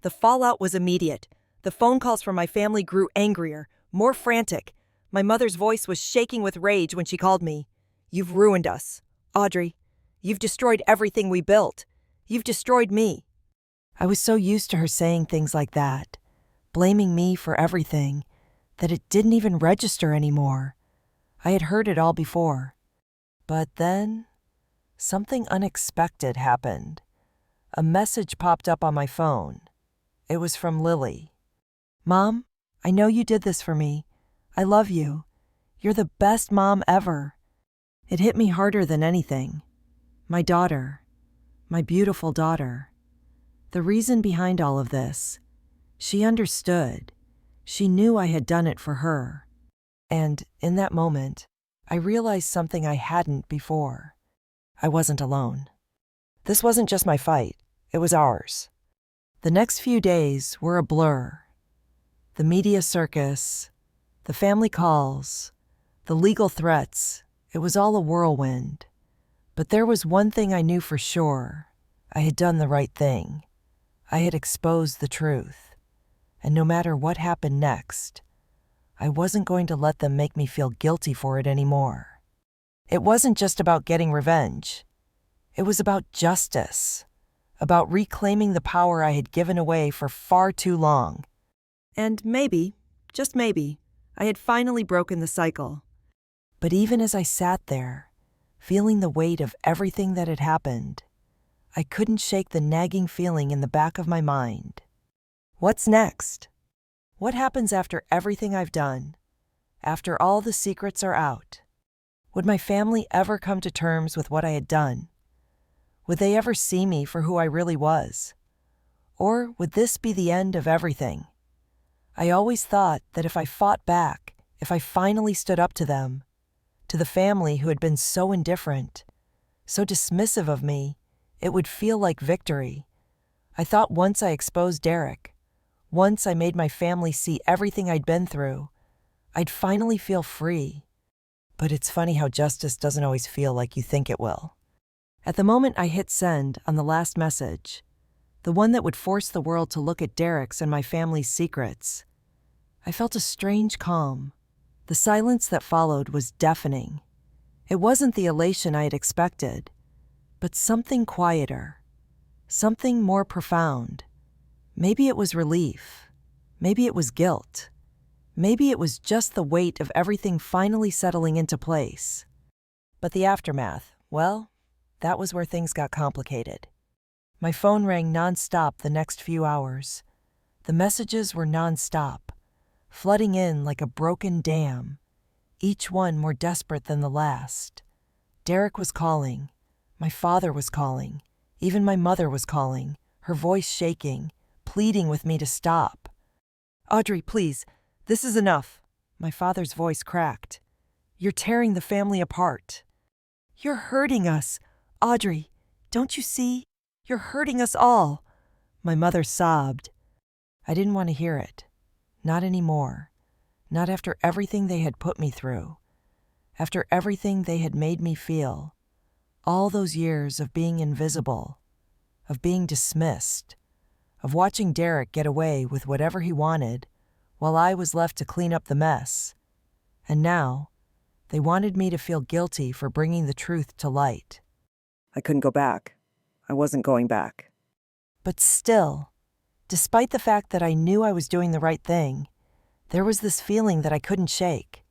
The fallout was immediate. The phone calls from my family grew angrier, more frantic. My mother's voice was shaking with rage when she called me. You've ruined us, Audrey. You've destroyed everything we built. You've destroyed me. I was so used to her saying things like that, blaming me for everything, that it didn't even register anymore. I had heard it all before. But then, something unexpected happened. A message popped up on my phone. It was from Lily. Mom, I know you did this for me. I love you. You're the best mom ever. It hit me harder than anything. My daughter. My beautiful daughter. The reason behind all of this. She understood. She knew I had done it for her. And in that moment, I realized something I hadn't before. I wasn't alone. This wasn't just my fight. It was ours. The next few days were a blur. The media circus, the family calls, the legal threats, it was all a whirlwind. But there was one thing I knew for sure. I had done the right thing. I had exposed the truth. And no matter what happened next, I wasn't going to let them make me feel guilty for it anymore. It wasn't just about getting revenge. It was about justice, about reclaiming the power I had given away for far too long. And maybe, just maybe, I had finally broken the cycle. But even as I sat there, feeling the weight of everything that had happened, I couldn't shake the nagging feeling in the back of my mind. What's next? What happens after everything I've done? After all the secrets are out? Would my family ever come to terms with what I had done? Would they ever see me for who I really was? Or would this be the end of everything? I always thought that if I fought back, if I finally stood up to them, to the family who had been so indifferent, so dismissive of me, it would feel like victory. I thought once I exposed Derek, once I made my family see everything I'd been through, I'd finally feel free. But it's funny how justice doesn't always feel like you think it will. At the moment I hit send on the last message, the one that would force the world to look at Derek's and my family's secrets, I felt a strange calm. The silence that followed was deafening. It wasn't the elation I had expected, but something quieter, something more profound. Maybe it was relief. Maybe it was guilt. Maybe it was just the weight of everything finally settling into place. But the aftermath, well, that was where things got complicated. My phone rang nonstop the next few hours. The messages were nonstop, flooding in like a broken dam, each one more desperate than the last. Derek was calling. My father was calling. Even my mother was calling, her voice shaking, pleading with me to stop. "Audrey, please, this is enough." My father's voice cracked. "You're tearing the family apart. You're hurting us. Audrey, don't you see? You're hurting us all." My mother sobbed. I didn't want to hear it. Not anymore. Not after everything they had put me through. After everything they had made me feel. All those years of being invisible, of being dismissed, of watching Derek get away with whatever he wanted while I was left to clean up the mess. And now, they wanted me to feel guilty for bringing the truth to light. I couldn't go back. I wasn't going back. But still, despite the fact that I knew I was doing the right thing, there was this feeling that I couldn't shake.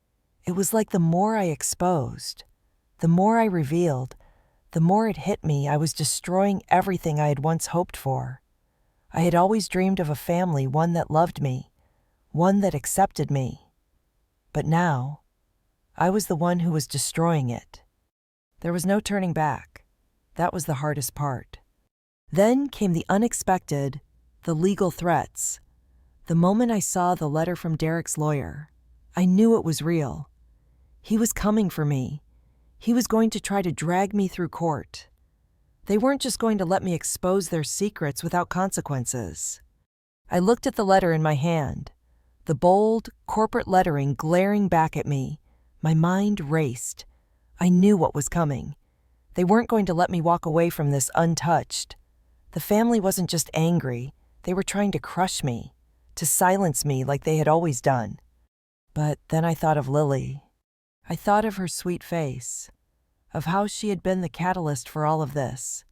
It was like the more I exposed, the more I revealed, the more it hit me I was destroying everything I had once hoped for. I had always dreamed of a family, one that loved me, one that accepted me. But now, I was the one who was destroying it. There was no turning back. That was the hardest part. Then came the unexpected, the legal threats. The moment I saw the letter from Derek's lawyer, I knew it was real. He was coming for me. He was going to try to drag me through court. They weren't just going to let me expose their secrets without consequences. I looked at the letter in my hand, the bold, corporate lettering glaring back at me. My mind raced. I knew what was coming. They weren't going to let me walk away from this untouched. The family wasn't just angry. They were trying to crush me, to silence me like they had always done. But then I thought of Lily. I thought of her sweet face, of how she had been the catalyst for all of this,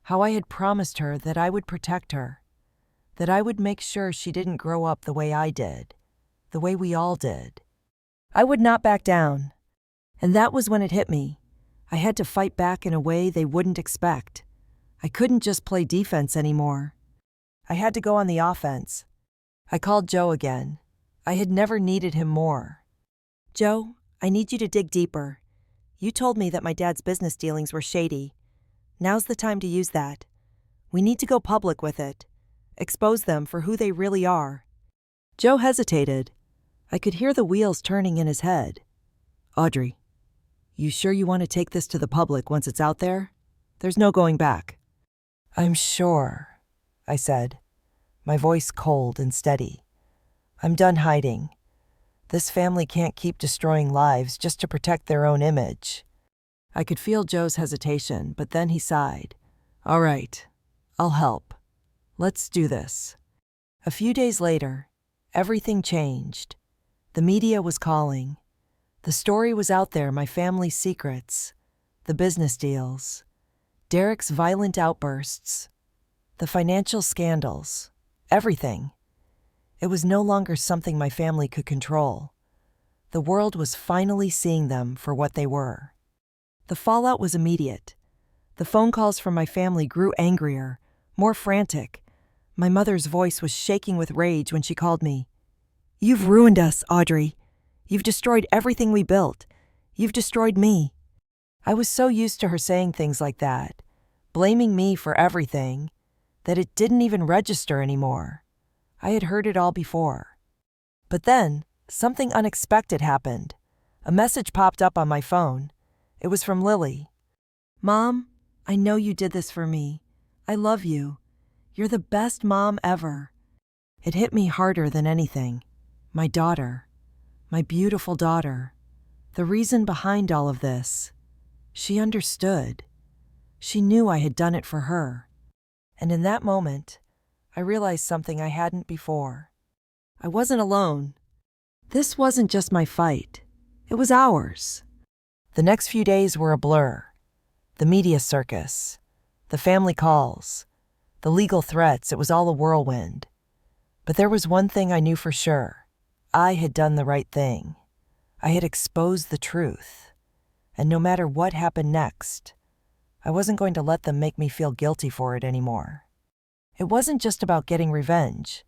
how I had promised her that I would protect her, that I would make sure she didn't grow up the way I did, the way we all did. I would not back down. And that was when it hit me. I had to fight back in a way they wouldn't expect. I couldn't just play defense anymore. I had to go on the offense. I called Joe again. I had never needed him more. "Joe, I need you to dig deeper. You told me that my dad's business dealings were shady. Now's the time to use that. We need to go public with it. Expose them for who they really are." Joe hesitated. I could hear the wheels turning in his head. "Audrey, you sure you want to take this to the public once it's out there? There's no going back." "I'm sure," I said, my voice cold and steady. "I'm done hiding. This family can't keep destroying lives just to protect their own image." I could feel Joe's hesitation, but then he sighed. "All right, I'll help. Let's do this." A few days later, everything changed. The media was calling. The story was out there, my family's secrets, the business deals, Derek's violent outbursts, the financial scandals, everything. It was no longer something my family could control. The world was finally seeing them for what they were. The fallout was immediate. The phone calls from my family grew angrier, more frantic. My mother's voice was shaking with rage when she called me. "You've ruined us, Audrey. You've destroyed everything we built. You've destroyed me." I was so used to her saying things like that, blaming me for everything, that it didn't even register anymore. I had heard it all before. But then, something unexpected happened. A message popped up on my phone. It was from Lily. "Mom, I know you did this for me. I love you. You're the best mom ever." It hit me harder than anything. My daughter. My beautiful daughter. The reason behind all of this. She understood. She knew I had done it for her. And in that moment, I realized something I hadn't before. I wasn't alone. This wasn't just my fight. It was ours. The next few days were a blur. The media circus, the family calls, the legal threats, it was all a whirlwind. But there was one thing I knew for sure. I had done the right thing. I had exposed the truth. And no matter what happened next, I wasn't going to let them make me feel guilty for it anymore. It wasn't just about getting revenge.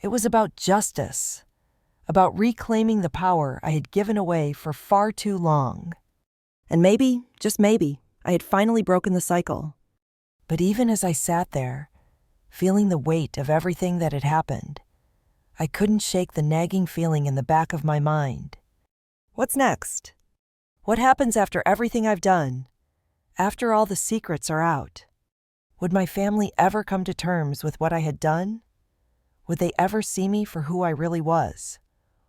It was about justice, about reclaiming the power I had given away for far too long. And maybe, just maybe, I had finally broken the cycle. But even as I sat there, feeling the weight of everything that had happened, I couldn't shake the nagging feeling in the back of my mind. What's next? What happens after everything I've done? After all the secrets are out? Would my family ever come to terms with what I had done? Would they ever see me for who I really was?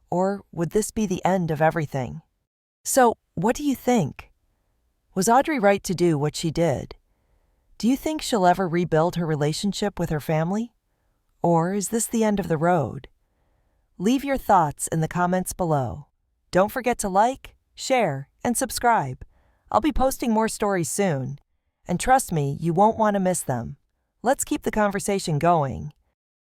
Or would this be the end of everything? So, what do you think? Was Audrey right to do what she did? Do you think she'll ever rebuild her relationship with her family? Or is this the end of the road? Leave your thoughts in the comments below. Don't forget to like, share, and subscribe. I'll be posting more stories soon. And trust me, you won't want to miss them. Let's keep the conversation going.